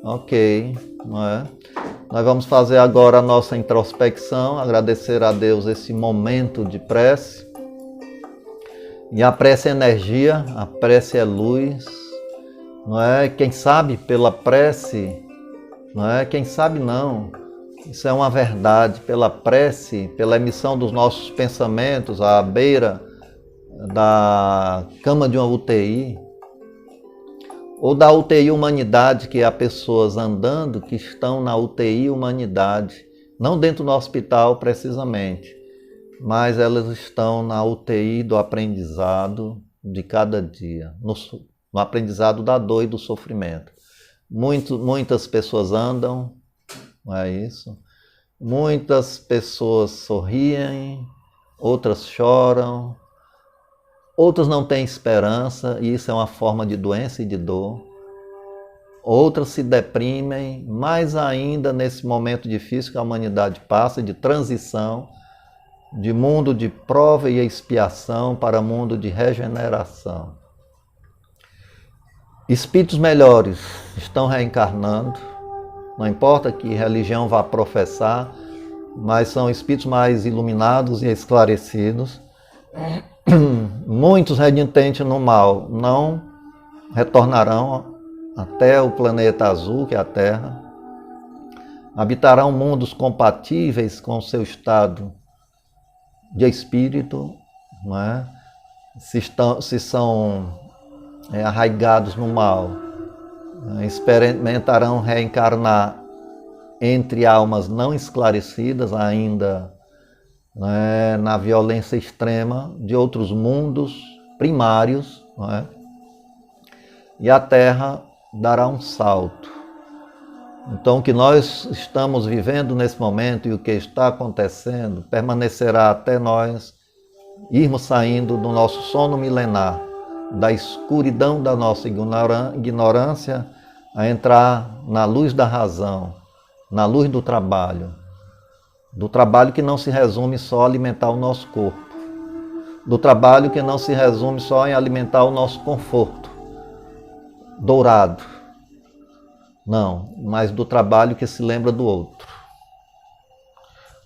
Ok, não é? Nós vamos fazer agora a nossa introspecção, agradecer a Deus esse momento de prece. E a prece é energia, a prece é luz, não é? Quem sabe pela prece, não é? Quem sabe não. Isso é uma verdade. Pela prece, pela emissão dos nossos pensamentos à beira da cama de uma UTI, ou da UTI Humanidade, que há pessoas andando que estão na UTI Humanidade, não dentro do hospital precisamente, mas elas estão na UTI do aprendizado de cada dia, no aprendizado da dor e do sofrimento. Muitas pessoas andam, não é isso? Muitas pessoas sorriem, outras choram, outras não têm esperança, e isso é uma forma de doença e de dor. Outras se deprimem, mais ainda nesse momento difícil que a humanidade passa, de transição, de mundo de prova e expiação para mundo de regeneração. Espíritos melhores estão reencarnando, não importa que religião vá professar, mas são espíritos mais iluminados e esclarecidos. Muitos renitentes no mal não retornarão até o planeta azul, que é a Terra. Habitarão mundos compatíveis com o seu estado de espírito, não é? Se são arraigados no mal, experimentarão reencarnar entre almas não esclarecidas ainda, na violência extrema de outros mundos primários, não é? E a Terra dará um salto. Então, o que nós estamos vivendo nesse momento e o que está acontecendo permanecerá até nós irmos saindo do nosso sono milenar, da escuridão da nossa ignorância, a entrar na luz da razão, na luz do trabalho que não se resume só a alimentar o nosso corpo, do trabalho que não se resume só em alimentar o nosso conforto dourado, não, mas do trabalho que se lembra do outro,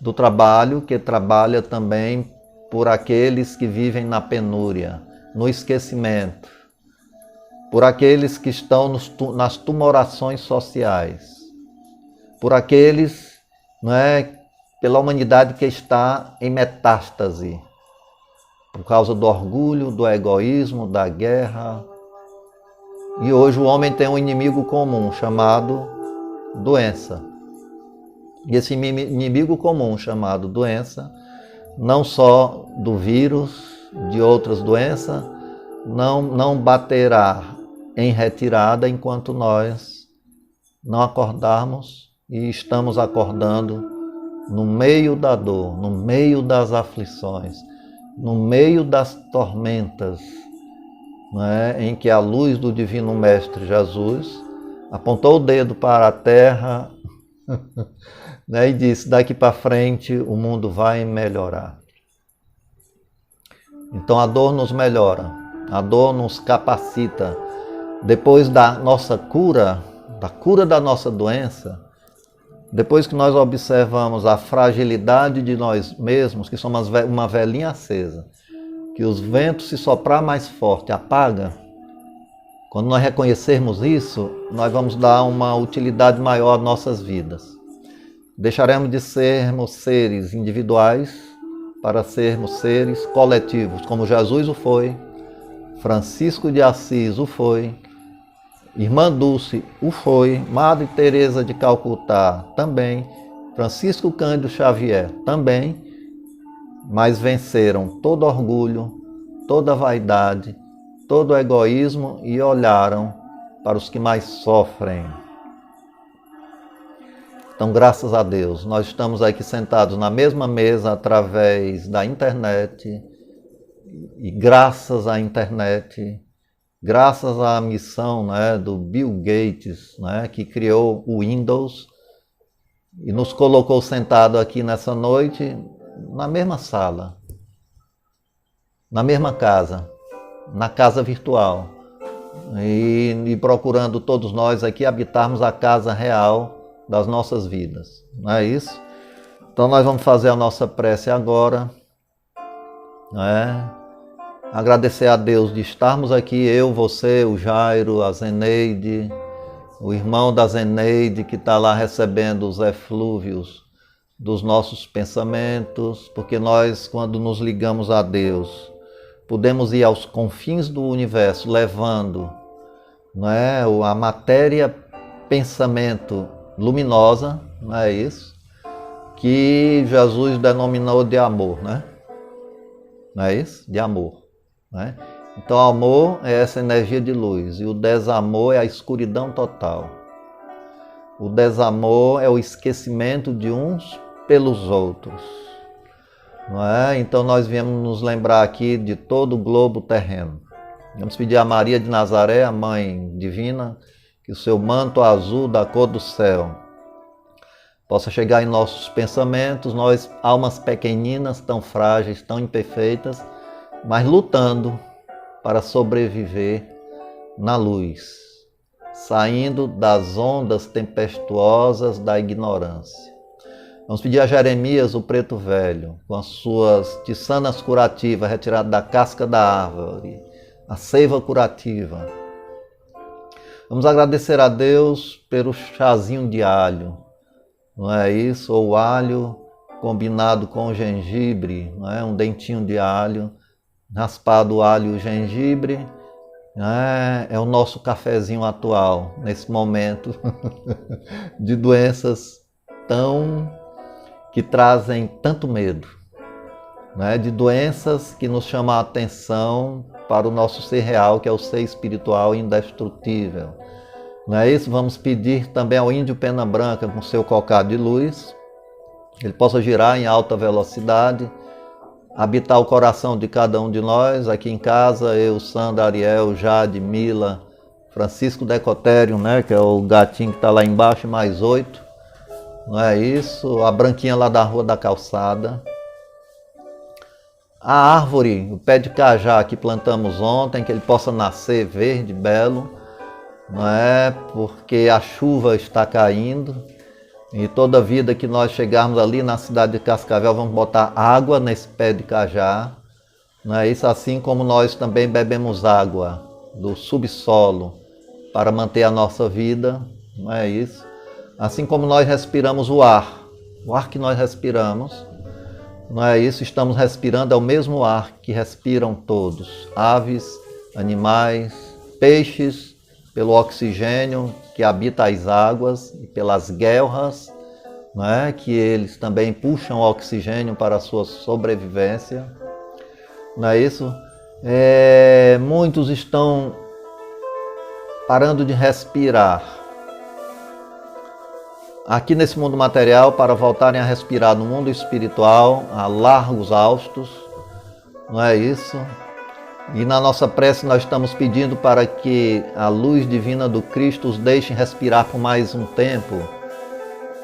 do trabalho que trabalha também por aqueles que vivem na penúria, no esquecimento, por aqueles que estão nas tumorações sociais, por aqueles, pela humanidade que está em metástase, por causa do orgulho, do egoísmo, da guerra. E hoje o homem tem um inimigo comum chamado doença. E esse inimigo comum chamado doença, não só do vírus, de outras doenças, não baterá em retirada enquanto nós não acordarmos, e estamos acordando no meio da dor, no meio das aflições, no meio das tormentas, em que a luz do Divino Mestre Jesus apontou o dedo para a terra e disse: daqui para frente o mundo vai melhorar. Então a dor nos melhora, a dor nos capacita. Depois da nossa cura, da cura da nossa doença, depois que nós observamos a fragilidade de nós mesmos, que somos uma velhinha acesa, que os ventos, se soprar mais forte, apaga. Quando nós reconhecermos isso, nós vamos dar uma utilidade maior às nossas vidas. Deixaremos de sermos seres individuais para sermos seres coletivos, como Jesus o foi, Francisco de Assis o foi, Irmã Dulce o foi, Madre Teresa de Calcutá também, Francisco Cândido Xavier também, mas venceram todo orgulho, toda vaidade, todo egoísmo e olharam para os que mais sofrem. Então, graças a Deus, nós estamos aqui sentados na mesma mesa através da internet, e graças à internet, graças à missão, né, do Bill Gates, né, que criou o Windows e nos colocou sentados aqui nessa noite na mesma sala, na mesma casa, na casa virtual, e procurando todos nós aqui habitarmos a casa real das nossas vidas, não é isso? Então nós vamos fazer a nossa prece agora, né? Agradecer a Deus de estarmos aqui, eu, você, o Jairo, a Zeneide, o irmão da Zeneide que está lá recebendo os eflúvios dos nossos pensamentos, porque nós, quando nos ligamos a Deus, podemos ir aos confins do universo levando, não é, a matéria pensamento luminosa, não é isso? Que Jesus denominou de amor, né? Não é isso? De amor, né? Então, amor é essa energia de luz e o desamor é a escuridão total. O desamor é o esquecimento de uns pelos outros, não é? Então, nós viemos nos lembrar aqui de todo o globo terreno. Vamos pedir a Maria de Nazaré, a Mãe Divina, que o seu manto azul da cor do céu possa chegar em nossos pensamentos, nós, almas pequeninas, tão frágeis, tão imperfeitas, mas lutando para sobreviver na luz, saindo das ondas tempestuosas da ignorância. Vamos pedir a Jeremias, o preto velho, com as suas tisanas curativas retiradas da casca da árvore, a seiva curativa. Vamos agradecer a Deus pelo chazinho de alho, não é isso? Ou o alho combinado com o gengibre, não é? Um dentinho de alho, raspado o alho e o gengibre, é o nosso cafezinho atual, nesse momento de doenças que trazem tanto medo, né? De doenças que nos chamam a atenção para o nosso ser real, que é o ser espiritual indestrutível. Não é isso? Vamos pedir também ao índio Pena Branca, com seu cocado de luz, ele possa girar em alta velocidade, habitar o coração de cada um de nós, aqui em casa, eu, Sandra, Ariel, Jade, Mila, Francisco Decotério, né, que é o gatinho que está lá embaixo, mais 8, não é isso? A branquinha lá da Rua da Calçada. A árvore, o pé de cajá que plantamos ontem, que ele possa nascer verde, belo, não é? Porque a chuva está caindo e toda vida que nós chegarmos ali na cidade de Cascavel, vamos botar água nesse pé de cajá, não é isso? Assim como nós também bebemos água do subsolo para manter a nossa vida, não é isso? Assim como nós respiramos o ar que nós respiramos, não é isso? Estamos respirando, é o mesmo ar que respiram todos, aves, animais, peixes, pelo oxigênio que habita as águas e pelas guelras, não é? Que eles também puxam oxigênio para a sua sobrevivência, não é isso? Muitos estão parando de respirar aqui nesse mundo material para voltarem a respirar no mundo espiritual a largos austos, não é isso? E na nossa prece nós estamos pedindo para que a luz divina do Cristo os deixe respirar por mais um tempo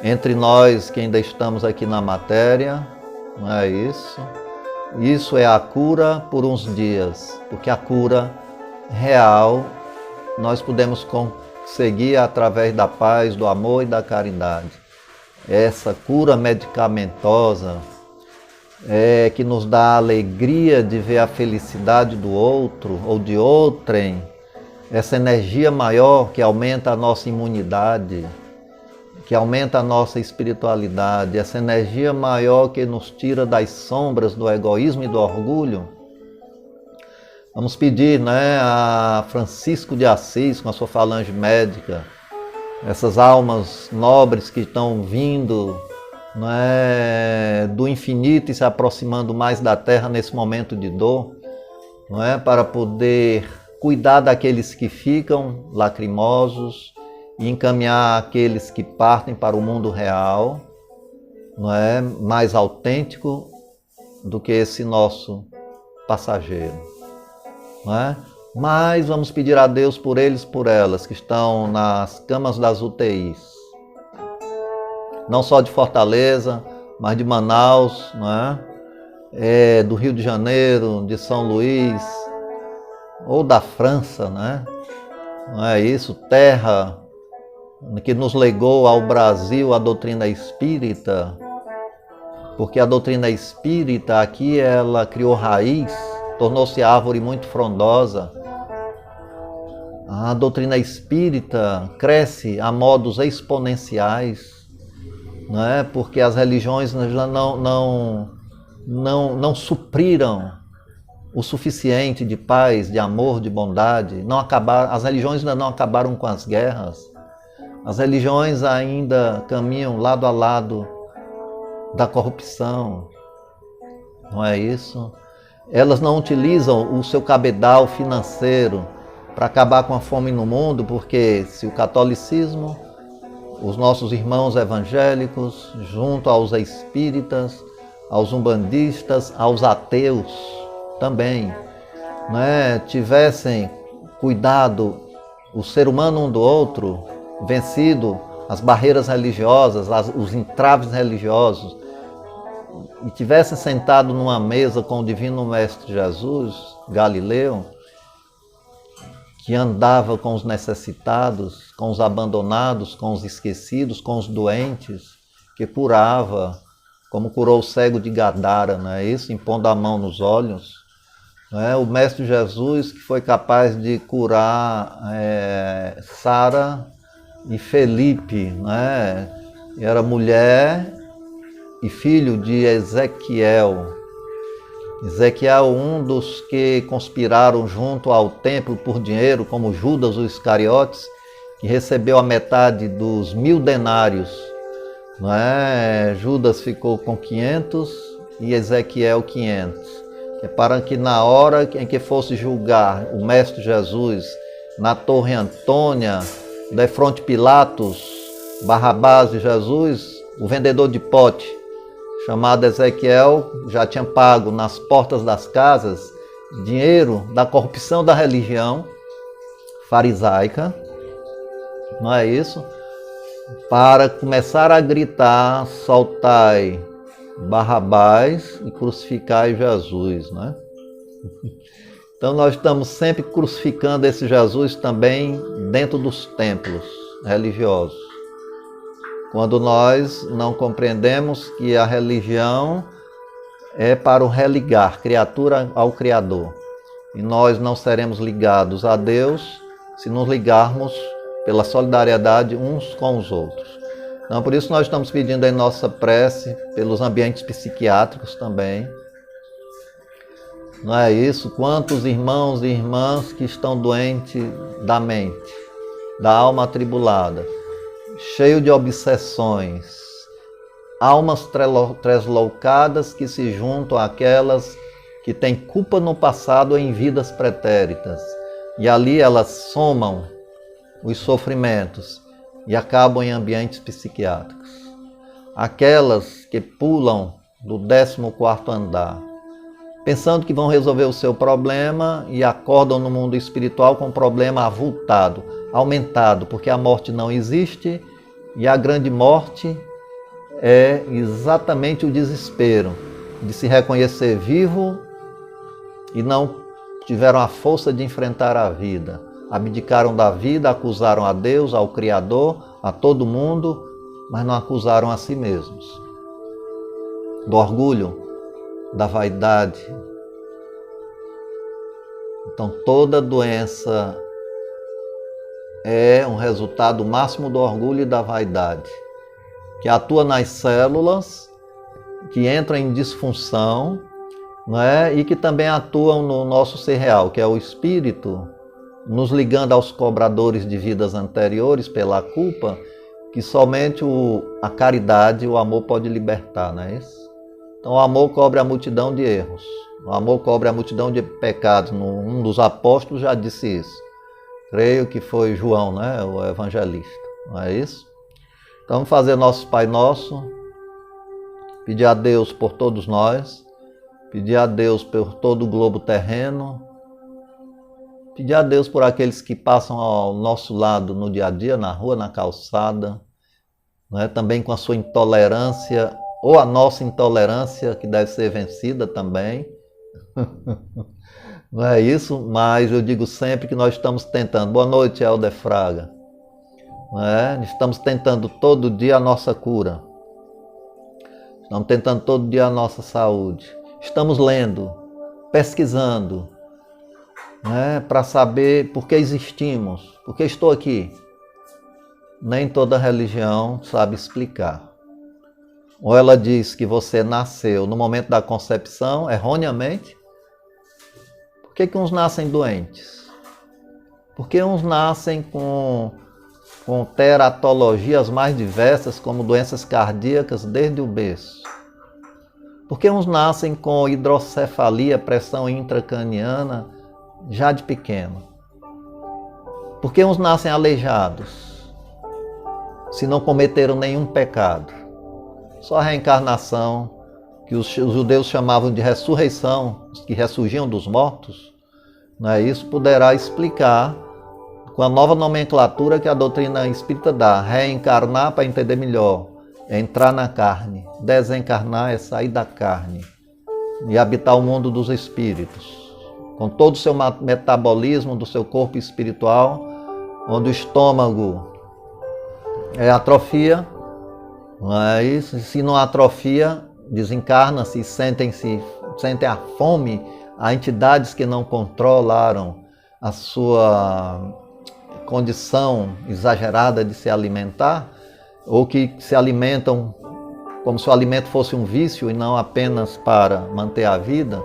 entre nós que ainda estamos aqui na matéria, não é isso? Isso é a cura por uns dias, porque a cura real nós podemos conseguir através da paz, do amor e da caridade. Essa cura medicamentosa que nos dá a alegria de ver a felicidade do outro ou de outrem, essa energia maior que aumenta a nossa imunidade, que aumenta a nossa espiritualidade, essa energia maior que nos tira das sombras do egoísmo e do orgulho. Vamos pedir, né, a Francisco de Assis, com a sua falange médica, essas almas nobres que estão vindo, né, do infinito e se aproximando mais da Terra nesse momento de dor, não é, para poder cuidar daqueles que ficam lacrimosos e encaminhar aqueles que partem para o mundo real, não é, mais autêntico do que esse nosso passageiro, não é? Mas vamos pedir a Deus por eles, por elas que estão nas camas das UTIs, não só de Fortaleza, mas de Manaus, não é? Do Rio de Janeiro, de São Luís, ou da França, né? Não é isso? Terra que nos legou ao Brasil a doutrina espírita, porque a doutrina espírita aqui ela criou raiz, tornou-se árvore muito frondosa. A doutrina espírita cresce a modos exponenciais, não é? Porque as religiões já não supriram o suficiente de paz, de amor, de bondade. Não acabaram, as religiões ainda não acabaram com as guerras. As religiões ainda caminham lado a lado da corrupção, não é isso? Elas não utilizam o seu cabedal financeiro para acabar com a fome no mundo, porque se o catolicismo, os nossos irmãos evangélicos, junto aos espíritas, aos umbandistas, aos ateus também, né, tivessem cuidado o ser humano um do outro, vencido as barreiras religiosas, os entraves religiosos, e tivessem sentado numa mesa com o Divino Mestre Jesus, Galileu, que andava com os necessitados, com os abandonados, com os esquecidos, com os doentes, que curava, como curou o cego de Gadara, não é isso? Impondo a mão nos olhos. Não é? O Mestre Jesus, que foi capaz de curar Sara e Felipe, né? Era mulher e filho de Ezequiel. Ezequiel, um dos que conspiraram junto ao templo por dinheiro, como Judas o Iscariotes, que recebeu a metade dos 1000 denários. Não é? Judas ficou com 500 e Ezequiel 500. É para que na hora em que fosse julgar o Mestre Jesus na Torre Antônia, defronte Pilatos, Barrabás e Jesus, o vendedor de pote, chamado Ezequiel, já tinha pago nas portas das casas dinheiro da corrupção da religião farisaica, não é isso? Para começar a gritar, soltai Barrabás e crucificai Jesus, né? Então nós estamos sempre crucificando esse Jesus também dentro dos templos religiosos. Quando nós não compreendemos que a religião é para o religar, criatura ao Criador. E nós não seremos ligados a Deus se nos ligarmos pela solidariedade uns com os outros. Então, por isso nós estamos pedindo em nossa prece pelos ambientes psiquiátricos também. Não é isso? Quantos irmãos e irmãs que estão doentes da mente, da alma atribulada, cheio de obsessões, almas tresloucadas que se juntam àquelas que têm culpa no passado em vidas pretéritas. E ali elas somam os sofrimentos e acabam em ambientes psiquiátricos. Aquelas que pulam do 14º andar, pensando que vão resolver o seu problema e acordam no mundo espiritual com um problema avultado, aumentado, porque a morte não existe e a grande morte é exatamente o desespero de se reconhecer vivo e não tiveram a força de enfrentar a vida. Abdicaram da vida, acusaram a Deus, ao Criador, a todo mundo, mas não acusaram a si mesmos. Do orgulho, da vaidade. Então toda doença é um resultado máximo do orgulho e da vaidade. que atua nas células, que entram em disfunção, né? E que também atuam no nosso ser real, que é o espírito, nos ligando aos cobradores de vidas anteriores pela culpa, que somente a caridade, o amor pode libertar, não é isso? Então o amor cobre a multidão de erros, o amor cobre a multidão de pecados. Um dos apóstolos já disse isso. Creio que foi João, né? O evangelista, não é isso? Então vamos fazer nosso Pai Nosso, pedir a Deus por todos nós, pedir a Deus por todo o globo terreno, pedir a Deus por aqueles que passam ao nosso lado no dia a dia, na rua, na calçada, né? Também com a sua intolerância, ou a nossa intolerância, que deve ser vencida também. Não é isso? Mas eu digo sempre que nós estamos tentando. Boa noite, Helder Fraga. Não é? Estamos tentando todo dia a nossa cura. Estamos tentando todo dia a nossa saúde. Estamos lendo, pesquisando, né, para saber por que existimos, por que estou aqui. Nem toda religião sabe explicar. Ou ela diz que você nasceu no momento da concepção, erroneamente. Por que uns nascem doentes? Por que uns nascem com teratologias mais diversas, como doenças cardíacas desde o berço? Por que uns nascem com hidrocefalia, pressão intracraniana, já de pequeno? Por que uns nascem aleijados, se não cometeram nenhum pecado? Só a reencarnação, que os judeus chamavam de ressurreição, os que ressurgiam dos mortos, não é isso? Poderá explicar, com a nova nomenclatura que a doutrina espírita dá, reencarnar para entender melhor, é entrar na carne, desencarnar é sair da carne e habitar o mundo dos espíritos, com todo o seu metabolismo do seu corpo espiritual, onde o estômago atrofia, não é isso? Se não atrofia, desencarna-se, sentem a fome, a entidades que não controlaram a sua condição exagerada de se alimentar, ou que se alimentam como se o alimento fosse um vício e não apenas para manter a vida.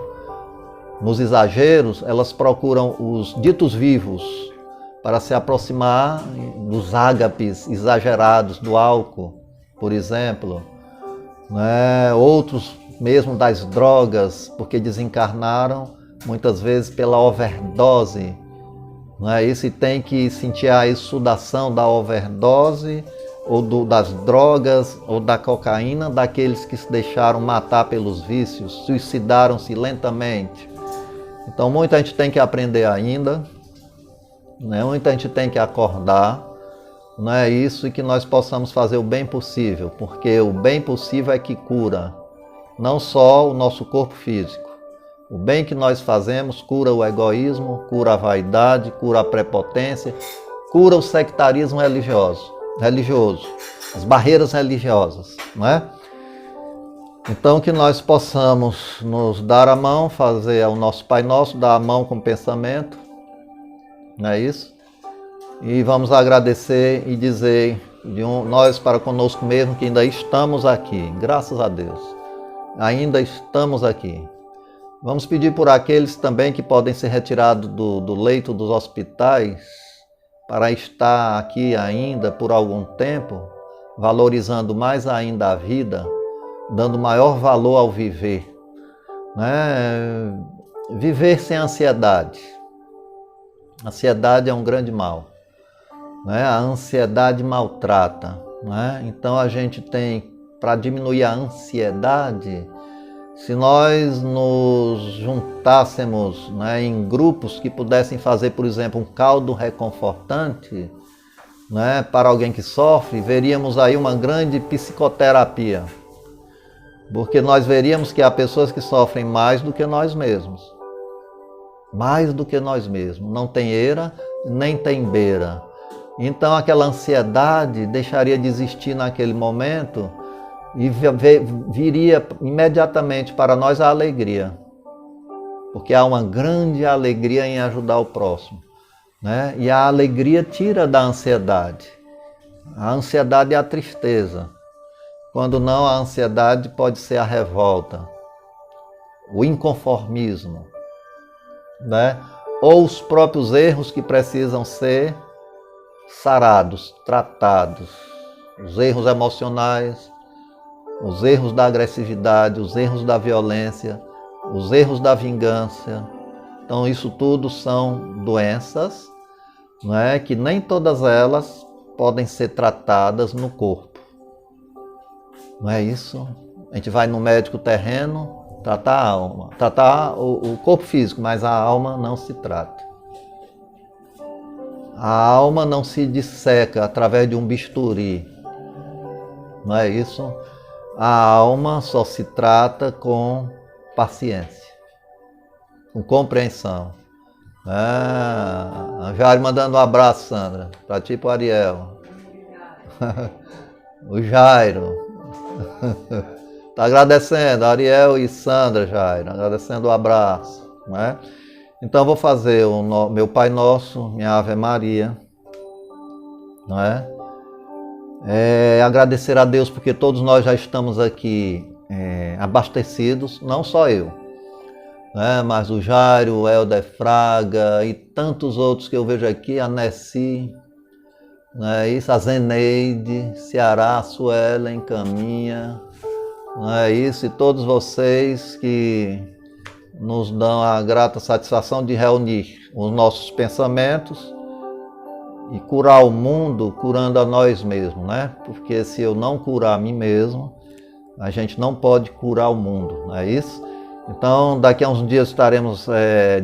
Nos exageros, elas procuram os ditos vivos para se aproximar dos ágapes exagerados do álcool, por exemplo, né? Outros mesmo das drogas, porque desencarnaram muitas vezes pela overdose, né? Esse tem que sentir a exsudação da overdose, ou das drogas, ou da cocaína, daqueles que se deixaram matar pelos vícios, suicidaram-se lentamente. Então muita gente tem que aprender ainda, né? Muita gente tem que acordar, não é isso, e que nós possamos fazer o bem possível, porque o bem possível é que cura, não só o nosso corpo físico. O bem que nós fazemos cura o egoísmo, cura a vaidade, cura a prepotência, cura o sectarismo religioso, as barreiras religiosas, não é? Então que nós possamos nos dar a mão, fazer o nosso Pai Nosso, dar a mão com o pensamento, não é isso? E vamos agradecer e dizer nós para conosco mesmo que ainda estamos aqui, graças a Deus, ainda estamos aqui. Vamos pedir por aqueles também que podem ser retirados do leito dos hospitais para estar aqui ainda por algum tempo, valorizando mais ainda a vida, dando maior valor ao viver, né? Viver sem ansiedade. A ansiedade é um grande mal, né? A ansiedade maltrata, né? Então a gente tem, para diminuir a ansiedade, se nós nos juntássemos, né, em grupos que pudessem fazer, por exemplo, um caldo reconfortante, né, para alguém que sofre, veríamos aí uma grande psicoterapia. Porque nós veríamos que há pessoas que sofrem mais do que nós mesmos. Mais do que nós mesmos. Não tem eira, nem tem beira. Então aquela ansiedade deixaria de existir naquele momento e viria imediatamente para nós a alegria. Porque há uma grande alegria em ajudar o próximo, né? E a alegria tira da ansiedade. A ansiedade é a tristeza. Quando não, a ansiedade pode ser a revolta, o inconformismo, né? Ou os próprios erros que precisam ser sarados, tratados. Os erros emocionais, os erros da agressividade, os erros da violência, os erros da vingança. Então isso tudo são doenças, né, que nem todas elas podem ser tratadas no corpo. Não é isso? A gente vai no médico terreno tratar a alma, tratar o corpo físico, mas a alma não se trata. A alma não se disseca através de um bisturi. Não é isso? A alma só se trata com paciência, com compreensão. A Jairo mandando um abraço, Sandra, para ti e para o Ariel. O Jairo. Está agradecendo, Ariel e Sandra, Jairo, agradecendo o abraço. Né? Então eu vou fazer o meu Pai Nosso, minha Ave Maria. Não é? Agradecer a Deus porque todos nós já estamos aqui abastecidos, não só eu, né? Mas o Jairo, o Helder Fraga e tantos outros que eu vejo aqui, a Nessi, né? Isso, a Zeneide, Ceará, a Suelen, Caminha, não é isso? E todos vocês que nos dão a grata satisfação de reunir os nossos pensamentos e curar o mundo curando a nós mesmos, né? Porque se eu não curar a mim mesmo, a gente não pode curar o mundo, não é isso? Então, daqui a uns dias estaremos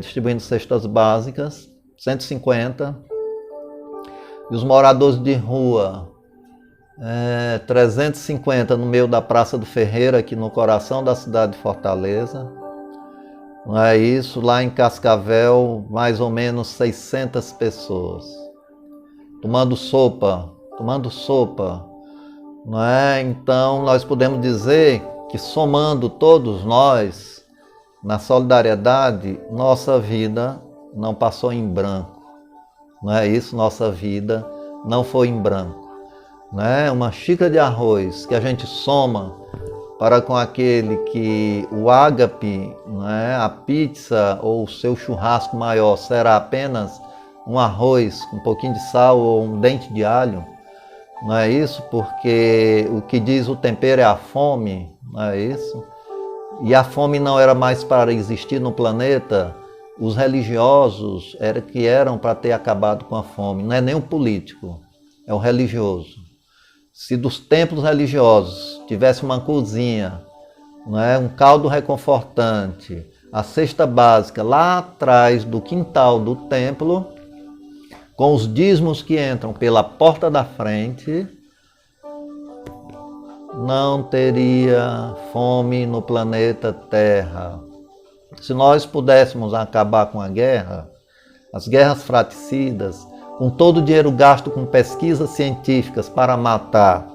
distribuindo cestas básicas, 150. E os moradores de rua, 350 no meio da Praça do Ferreira, aqui no coração da cidade de Fortaleza. Não é isso? Lá em Cascavel, mais ou menos 600 pessoas. Tomando sopa, não é? Então nós podemos dizer que somando todos nós na solidariedade, nossa vida não passou em branco, não é isso? Nossa vida não foi em branco, né? Uma xícara de arroz que a gente soma para com aquele que o ágape, né, a pizza ou o seu churrasco maior será apenas um arroz com um pouquinho de sal ou um dente de alho, não é isso? Porque o que diz o tempero é a fome, não é isso? E a fome não era mais para existir no planeta, os religiosos eram para ter acabado com a fome, não é nem o político, é o religioso. Se dos templos religiosos tivesse uma cozinha, não é? Um caldo reconfortante, a cesta básica lá atrás do quintal do templo, com os dízimos que entram pela porta da frente, não teria fome no planeta Terra. Se nós pudéssemos acabar com a guerra, as guerras fratricidas, com todo o dinheiro gasto com pesquisas científicas para matar,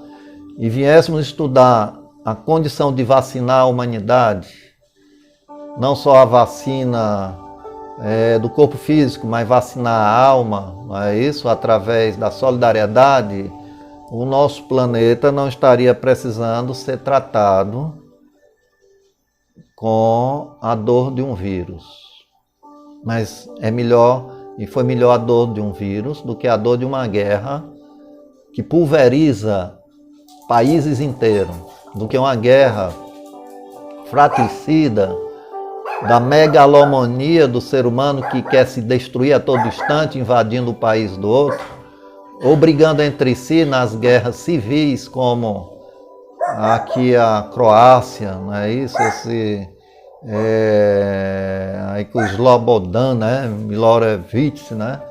e viéssemos estudar a condição de vacinar a humanidade, não só a vacina do corpo físico, mas vacinar a alma, não é isso? Através da solidariedade, o nosso planeta não estaria precisando ser tratado com a dor de um vírus. Mas é melhor, e foi melhor a dor de um vírus do que a dor de uma guerra que pulveriza países inteiros, do que uma guerra fratricida da megalomania do ser humano que quer se destruir a todo instante, invadindo o país do outro, ou brigando entre si nas guerras civis, como aqui a Croácia, não é isso? Aí com o Slobodan, né? Milosevic, né?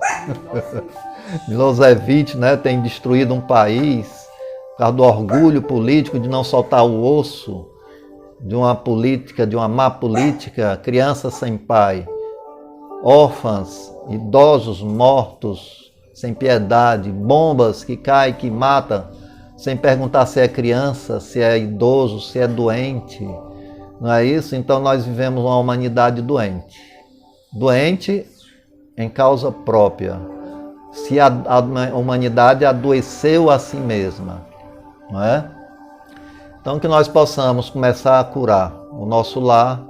Milosevic, né? Tem destruído um país por causa do orgulho político de não soltar o osso, de uma política, de uma má política, crianças sem pai, órfãs, idosos mortos sem piedade, bombas que caem, que matam, sem perguntar se é criança, se é idoso, se é doente, não é isso? Então nós vivemos uma humanidade doente, doente em causa própria, se a humanidade adoeceu a si mesma, não é? Então que nós possamos começar a curar o nosso lar,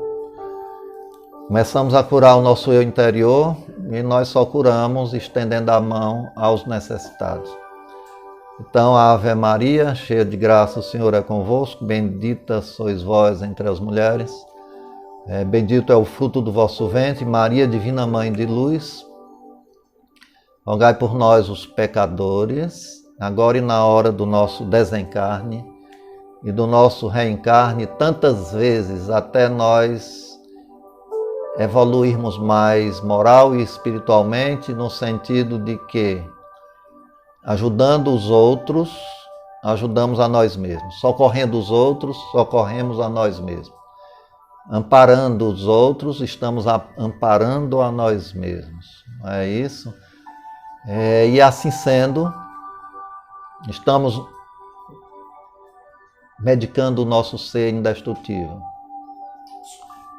começamos a curar o nosso eu interior e nós só curamos estendendo a mão aos necessitados. Então, Ave Maria, cheia de graça, o Senhor é convosco, bendita sois vós entre as mulheres, bendito é o fruto do vosso ventre, Maria, divina Mãe de Luz, rogai por nós os pecadores, agora e na hora do nosso desencarne e do nosso reencarne, tantas vezes até nós evoluirmos mais moral e espiritualmente, no sentido de que, ajudando os outros, ajudamos a nós mesmos. Socorrendo os outros, socorremos a nós mesmos. Amparando os outros, estamos amparando a nós mesmos. Não é isso? E assim sendo, estamos medicando o nosso ser indestrutível.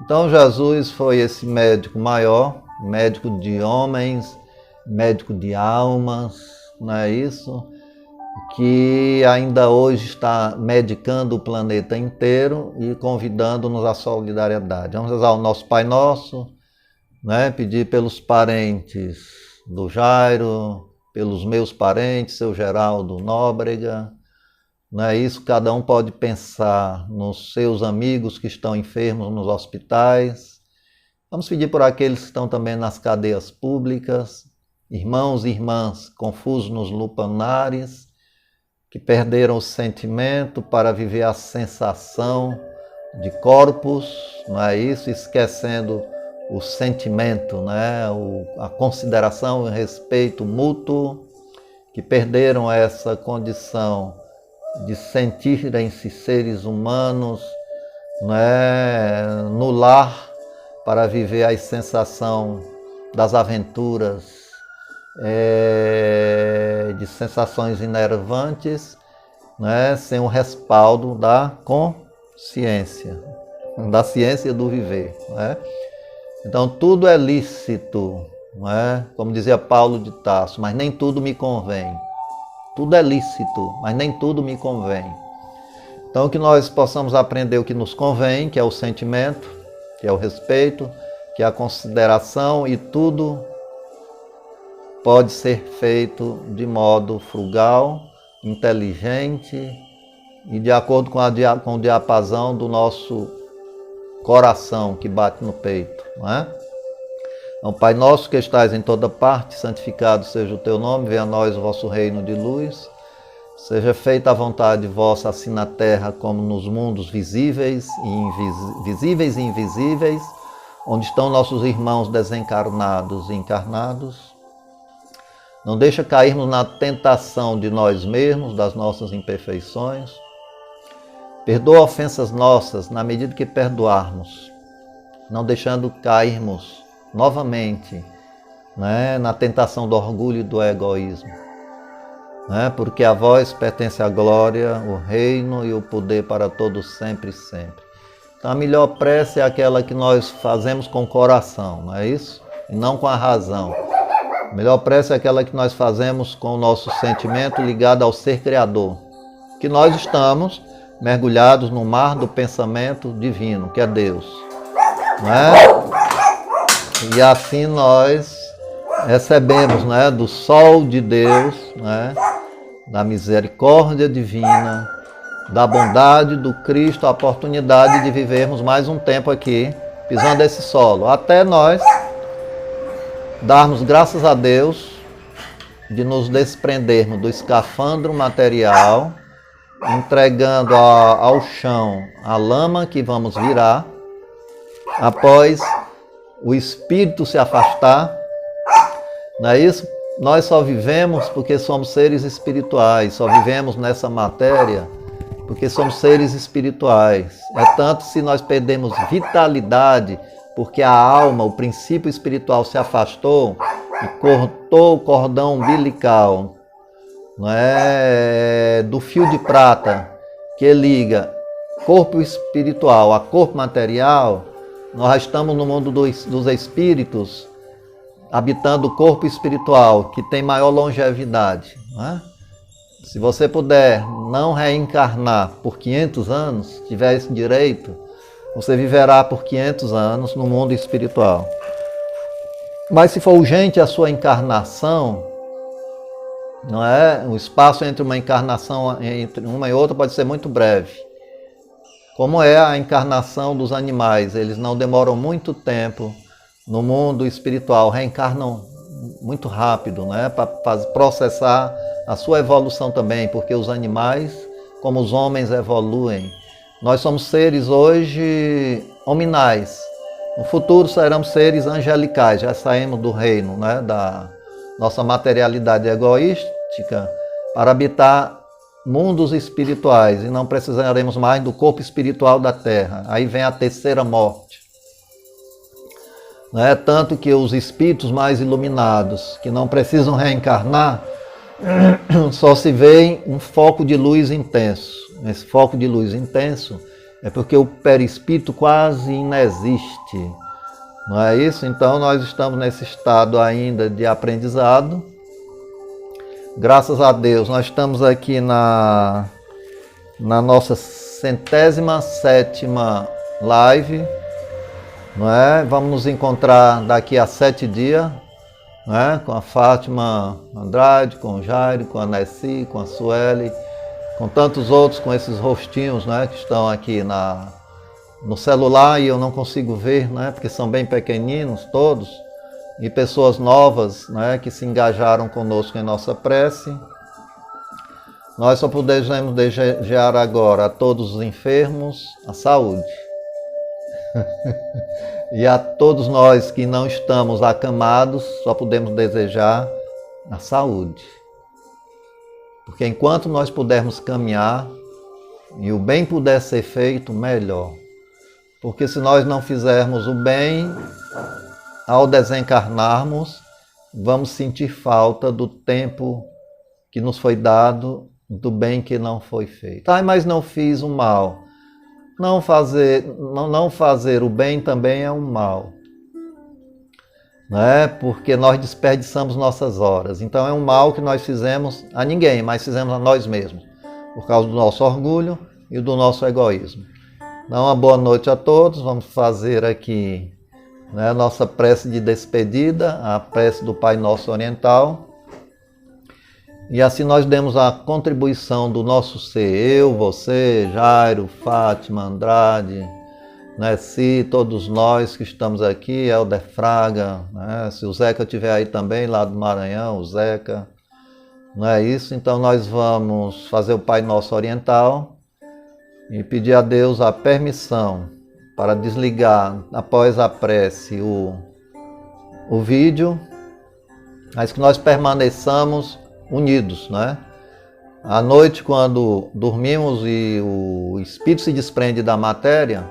Então Jesus foi esse médico maior, médico de homens, médico de almas, não é isso? Que ainda hoje está medicando o planeta inteiro e convidando-nos à solidariedade. Vamos rezar o nosso Pai Nosso, né? Pedir pelos parentes do Jairo, pelos meus parentes, seu Geraldo Nóbrega, não é isso? Cada um pode pensar nos seus amigos que estão enfermos nos hospitais. Vamos pedir por aqueles que estão também nas cadeias públicas, irmãos e irmãs confusos nos lupanares, que perderam o sentimento para viver a sensação de corpos, não é isso? Esquecendo o sentimento, né? A consideração e o respeito mútuo, que perderam essa condição de sentirem-se seres humanos, né? No lar, para viver a sensação das aventuras, de sensações enervantes, né, sem o respaldo da consciência, da ciência do viver. Né? Então tudo é lícito, né? Como dizia Paulo de Tarso, mas nem tudo me convém. Tudo é lícito, mas nem tudo me convém. Então que nós possamos aprender o que nos convém, que é o sentimento, que é o respeito, que é a consideração, e tudo pode ser feito de modo frugal, inteligente e de acordo com o diapasão do nosso coração que bate no peito. Não é? Então, Pai nosso que estais em toda parte, santificado seja o teu nome, venha a nós o vosso reino de luz, seja feita a vontade vossa, assim na terra como nos mundos visíveis e invisíveis, onde estão nossos irmãos desencarnados e encarnados. Não deixa cairmos na tentação de nós mesmos, das nossas imperfeições. Perdoa ofensas nossas na medida que perdoarmos, não deixando cairmos novamente, né, na tentação do orgulho e do egoísmo. Né, porque a vós pertence a glória, o reino e o poder para todos sempre e sempre. Então a melhor prece é aquela que nós fazemos com o coração, não é isso? E não com a razão. A melhor prece é aquela que nós fazemos com o nosso sentimento ligado ao ser criador, que nós estamos mergulhados no mar do pensamento divino, que é Deus. Não é? E assim nós recebemos, né, do sol de Deus, né, da misericórdia divina, da bondade do Cristo, a oportunidade de vivermos mais um tempo aqui, pisando esse solo, até nós darmos graças a Deus de nos desprendermos do escafandro material, entregando ao chão a lama que vamos virar, após o espírito se afastar. Não é isso? Nós só vivemos porque somos seres espirituais, só vivemos nessa matéria porque somos seres espirituais. É tanto se nós perdemos vitalidade, porque a alma, o princípio espiritual se afastou e cortou o cordão umbilical, não é, do fio de prata que liga corpo espiritual a corpo material. Nós estamos no mundo dos espíritos, habitando o corpo espiritual, que tem maior longevidade. Não é? Se você puder não reencarnar por 500 anos, tiver esse direito, você viverá por 500 anos no mundo espiritual. Mas se for urgente a sua encarnação, não é? O espaço entre uma encarnação, entre uma e outra, pode ser muito breve. Como é a encarnação dos animais, eles não demoram muito tempo no mundo espiritual, reencarnam muito rápido, né? Para processar a sua evolução também, porque os animais, como os homens, evoluem. Nós somos seres hoje hominais. No futuro seremos seres angelicais, já saímos do reino, né? Da nossa materialidade egoística para habitar mundos espirituais e não precisaremos mais do corpo espiritual da Terra. Aí vem a terceira morte. Não é? Tanto que os espíritos mais iluminados, que não precisam reencarnar, só se vê um foco de luz intenso. Esse foco de luz intenso é porque o perispírito quase inexiste. Não é isso? Então nós estamos nesse estado ainda de aprendizado. Graças a Deus, nós estamos aqui na nossa 107ª live, não é? Vamos nos encontrar daqui a 7 dias, não é? Com a Fátima Andrade, com o Jairo, com a Nessi, com a Sueli, com tantos outros, com esses rostinhos, né, que estão aqui no celular e eu não consigo ver, né, porque são bem pequeninos todos. E pessoas novas, né, que se engajaram conosco em nossa prece. Nós só podemos desejar agora a todos os enfermos a saúde. E a todos nós que não estamos acamados, só podemos desejar a saúde. Porque enquanto nós pudermos caminhar e o bem puder ser feito, melhor. Porque se nós não fizermos o bem, ao desencarnarmos, vamos sentir falta do tempo que nos foi dado, do bem que não foi feito. Mas não fiz o mal. Não fazer o bem também é um mal. Né? Porque nós desperdiçamos nossas horas. Então é um mal que nós fizemos a ninguém, mas fizemos a nós mesmos, por causa do nosso orgulho e do nosso egoísmo. Então, uma boa noite a todos. Vamos fazer aqui, né, nossa prece de despedida, a prece do Pai Nosso Oriental. E assim nós demos a contribuição do nosso ser, eu, você, Jairo, Fátima, Andrade, Nessi, todos nós que estamos aqui, Helder Fraga, né, se o Zeca estiver aí também, lá do Maranhão, o Zeca, não é isso? Então nós vamos fazer o Pai Nosso Oriental e pedir a Deus a permissão para desligar, após a prece, o vídeo, mas que nós permaneçamos unidos, né? À noite, quando dormimos e o espírito se desprende da matéria,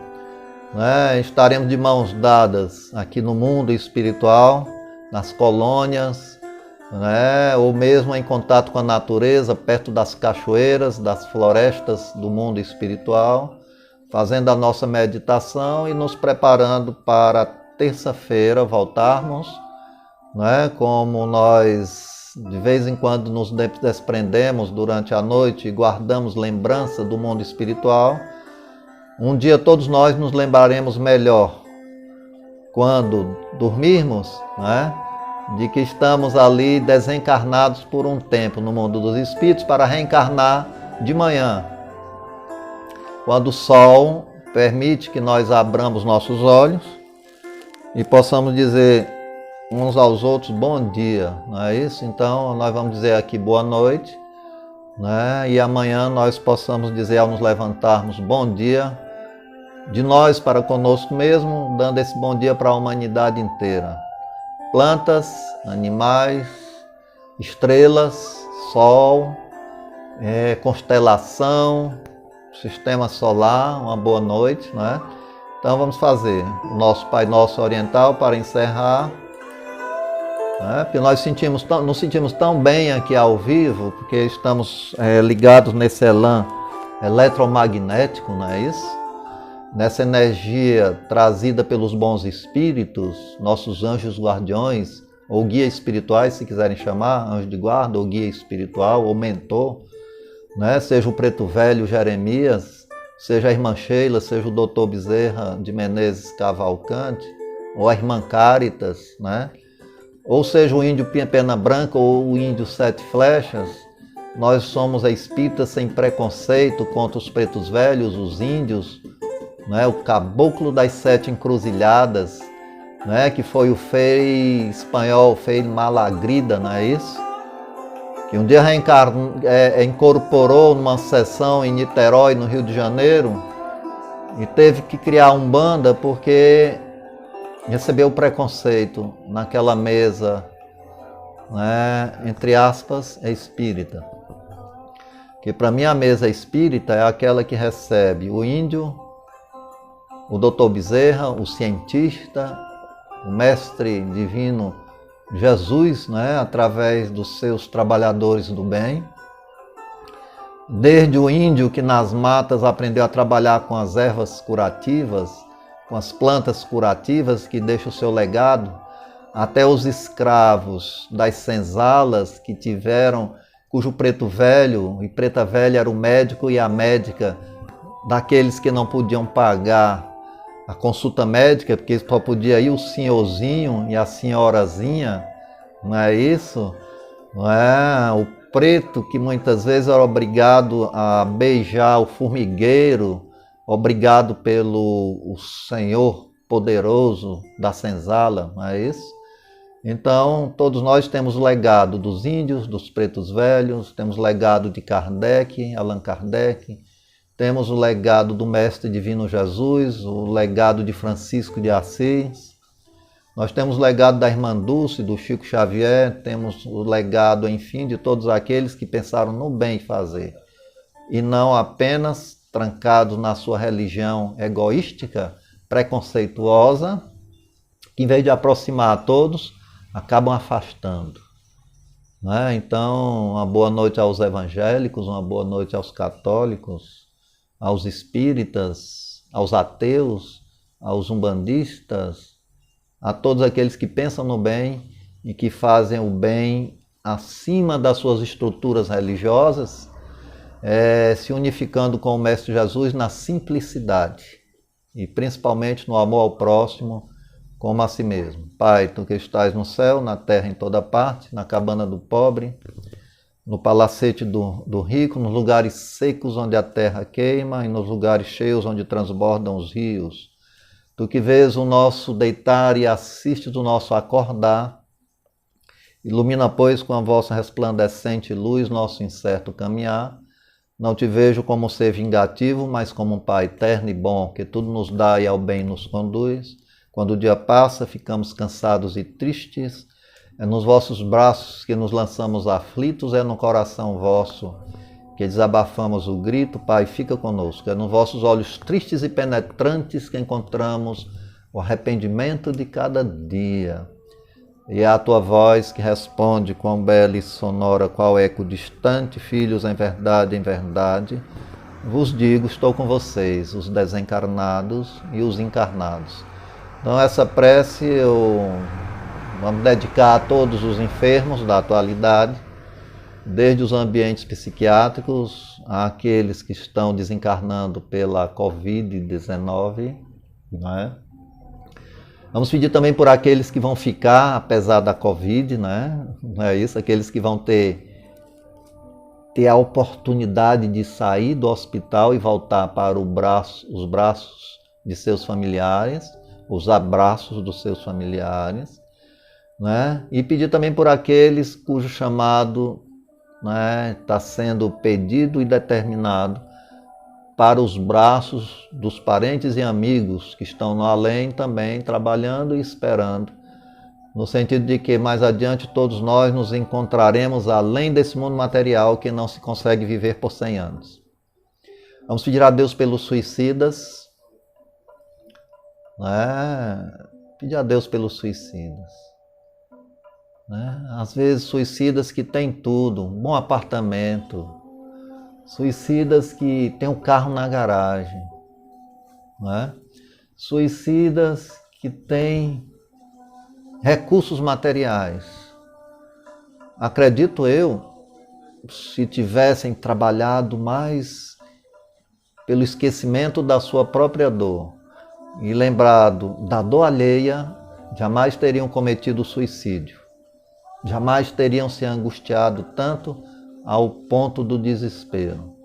né, estaremos de mãos dadas aqui no mundo espiritual, nas colônias, né, ou mesmo em contato com a natureza, perto das cachoeiras, das florestas do mundo espiritual, fazendo a nossa meditação e nos preparando para terça-feira voltarmos, né, como nós de vez em quando nos desprendemos durante a noite e guardamos lembrança do mundo espiritual. Um dia todos nós nos lembraremos melhor quando dormirmos, né, de que estamos ali desencarnados por um tempo no mundo dos espíritos para reencarnar de manhã, quando o sol permite que nós abramos nossos olhos e possamos dizer uns aos outros bom dia, não é isso? Então nós vamos dizer aqui boa noite, né? E amanhã nós possamos dizer ao nos levantarmos bom dia, de nós para conosco mesmo, dando esse bom dia para a humanidade inteira. Plantas, animais, estrelas, sol, constelação, sistema solar, uma boa noite, né? Então vamos fazer o nosso Pai Nosso Oriental para encerrar. Porque nós nos sentimos tão bem aqui ao vivo, porque estamos ligados nesse elan eletromagnético, não é isso? Nessa energia trazida pelos bons espíritos, nossos anjos guardiões, ou guias espirituais, se quiserem chamar, anjo de guarda, ou guia espiritual, ou mentor, né? Seja o Preto Velho Jeremias, seja a irmã Sheila, seja o doutor Bezerra de Menezes Cavalcante, ou a irmã Cáritas, né? Ou seja o índio Pena Branca ou o índio Sete Flechas, nós somos espíritas sem preconceito contra os pretos velhos, os índios, né? O caboclo das sete encruzilhadas, né? Que foi o Frei espanhol, Frei Malagrida, não é isso? Que um dia incorporou numa sessão em Niterói, no Rio de Janeiro, e teve que criar uma Umbanda porque recebeu preconceito naquela mesa, né, entre aspas, espírita. Que para mim a mesa espírita é aquela que recebe o índio, o doutor Bezerra, o cientista, o mestre divino Jesus, né, através dos seus trabalhadores do bem. Desde o índio que nas matas aprendeu a trabalhar com as ervas curativas, com as plantas curativas que deixam o seu legado, até os escravos das senzalas que tiveram, cujo preto velho e preta velha era o médico e a médica daqueles que não podiam pagar a consulta médica, porque só podia ir o senhorzinho e a senhorazinha, não é isso? Não é? O preto que muitas vezes era obrigado a beijar o formigueiro, obrigado pelo o Senhor poderoso da senzala, não é isso? Então, todos nós temos o legado dos índios, dos pretos velhos, temos o legado de Kardec, Allan Kardec, temos o legado do Mestre Divino Jesus, o legado de Francisco de Assis, nós temos o legado da Irmã Dulce, do Chico Xavier, temos o legado, enfim, de todos aqueles que pensaram no bem fazer e não apenas trancados na sua religião egoística, preconceituosa, que em vez de aproximar a todos, acabam afastando. Né? Então, uma boa noite aos evangélicos, uma boa noite aos católicos, aos espíritas, aos ateus, aos umbandistas, a todos aqueles que pensam no bem e que fazem o bem acima das suas estruturas religiosas, se unificando com o Mestre Jesus na simplicidade e principalmente no amor ao próximo como a si mesmo. Pai, tu que estás no céu, na terra em toda parte, na cabana do pobre, no palacete do rico, nos lugares secos onde a terra queima e nos lugares cheios onde transbordam os rios. Tu que vês o nosso deitar e assistes o nosso acordar, ilumina, pois, com a vossa resplandecente luz nosso incerto caminhar. Não te vejo como ser vingativo, mas como um Pai eterno e bom, que tudo nos dá e ao bem nos conduz. Quando o dia passa, ficamos cansados e tristes. É nos vossos braços que nos lançamos aflitos, é no coração vosso que desabafamos o grito. Pai, fica conosco. É nos vossos olhos tristes e penetrantes que encontramos o arrependimento de cada dia. E é a tua voz que responde quão bela e sonora, qual eco distante, filhos, em verdade, vos digo, estou com vocês, os desencarnados e os encarnados. Então essa prece vamos dedicar a todos os enfermos da atualidade, desde os ambientes psiquiátricos, àqueles que estão desencarnando pela Covid-19, né? Vamos pedir também por aqueles que vão ficar, apesar da Covid, né? Não é isso? Aqueles que vão ter a oportunidade de sair do hospital e voltar para os braços de seus familiares, os abraços dos seus familiares, né? E pedir também por aqueles cujo chamado, né, está sendo pedido e determinado para os braços dos parentes e amigos que estão no além também trabalhando e esperando, no sentido de que mais adiante todos nós nos encontraremos além desse mundo material que não se consegue viver por 100 anos. Vamos pedir a Deus pelos suicidas, né? Pedir a Deus pelos suicidas, né? Às vezes suicidas que têm tudo, um bom apartamento, suicidas que têm um carro na garagem, né? Suicidas que têm recursos materiais. Acredito eu se tivessem trabalhado mais pelo esquecimento da sua própria dor e lembrado da dor alheia, jamais teriam cometido suicídio, jamais teriam se angustiado tanto ao ponto do desespero.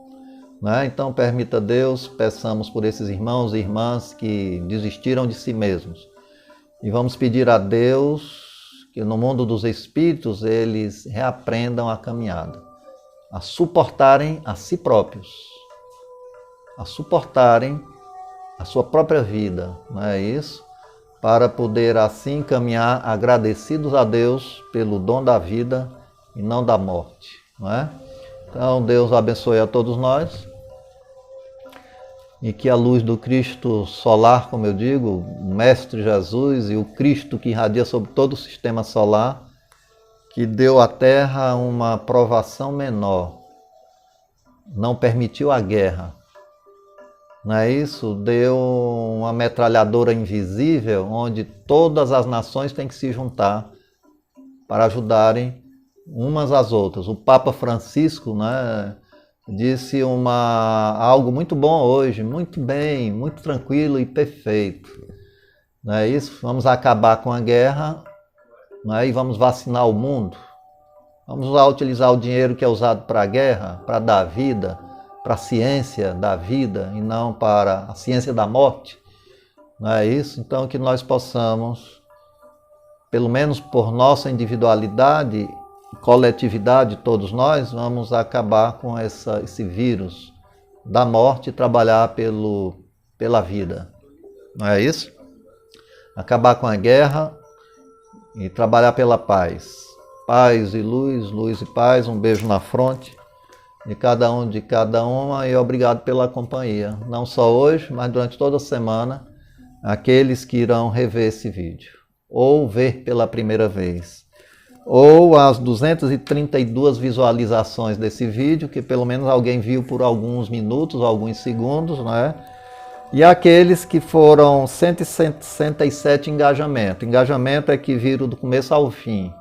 Então permita Deus, peçamos por esses irmãos e irmãs que desistiram de si mesmos. E vamos pedir a Deus que no mundo dos espíritos eles reaprendam a caminhada, a suportarem a si próprios, a suportarem a sua própria vida, não é isso? Para poder assim caminhar agradecidos a Deus pelo dom da vida e não da morte, não é? Então Deus abençoe a todos nós. E que a luz do Cristo solar, como eu digo, o Mestre Jesus e o Cristo que irradia sobre todo o sistema solar, que deu à Terra uma provação menor, não permitiu a guerra, não é isso? Deu uma metralhadora invisível onde todas as nações têm que se juntar para ajudarem umas às outras. O Papa Francisco, né, disse algo muito bom hoje, muito bem, muito tranquilo e perfeito. Não é isso? Vamos acabar com a guerra, não é? E vamos vacinar o mundo. Vamos utilizar o dinheiro que é usado para a guerra, para dar vida, para a ciência da vida e não para a ciência da morte. Não é isso? Então que nós possamos, pelo menos por nossa individualidade, coletividade, todos nós, vamos acabar com esse vírus da morte e trabalhar pela vida. Não é isso? Acabar com a guerra e trabalhar pela paz. Paz e luz, luz e paz. Um beijo na fronte de cada um, de cada uma, e obrigado pela companhia. Não só hoje, mas durante toda a semana, aqueles que irão rever esse vídeo, ou ver pela primeira vez, ou as 232 visualizações desse vídeo, que pelo menos alguém viu por alguns minutos, alguns segundos, né? E aqueles que foram 167 engajamentos. Engajamento é que viram do começo ao fim.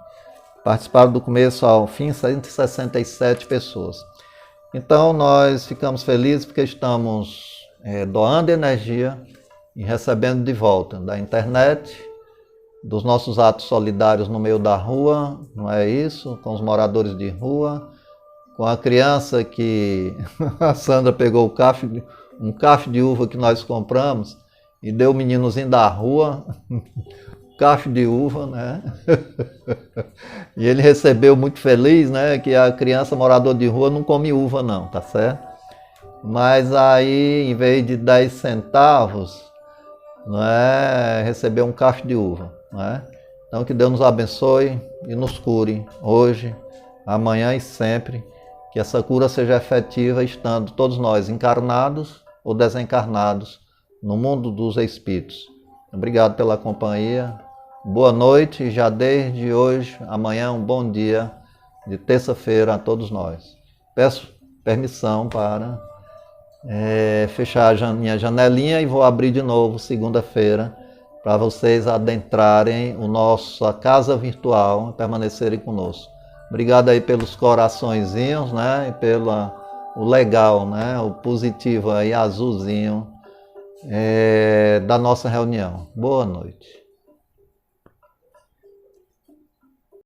Participaram do começo ao fim 167 pessoas. Então nós ficamos felizes porque estamos doando energia e recebendo de volta da internet, dos nossos atos solidários no meio da rua, não é isso? Com os moradores de rua, com a criança que a Sandra pegou um cacho de uva que nós compramos e deu o meninozinho da rua, cacho de uva, né? E ele recebeu muito feliz, né? Que a criança morador de rua não come uva não, tá certo? Mas aí, em vez de 10 centavos, não é? Recebeu um cacho de uva. Então que Deus nos abençoe e nos cure hoje, amanhã e sempre, que essa cura seja efetiva estando todos nós encarnados ou desencarnados no mundo dos espíritos. Obrigado pela companhia, boa noite e já desde hoje, amanhã um bom dia de terça-feira a todos nós. Peço permissão para fechar a minha janelinha e vou abrir de novo segunda-feira, para vocês adentrarem a nossa casa virtual e permanecerem conosco. Obrigado aí pelos coraçõezinhos, né? E pelo legal, né? O positivo aí, azulzinho da nossa reunião. Boa noite.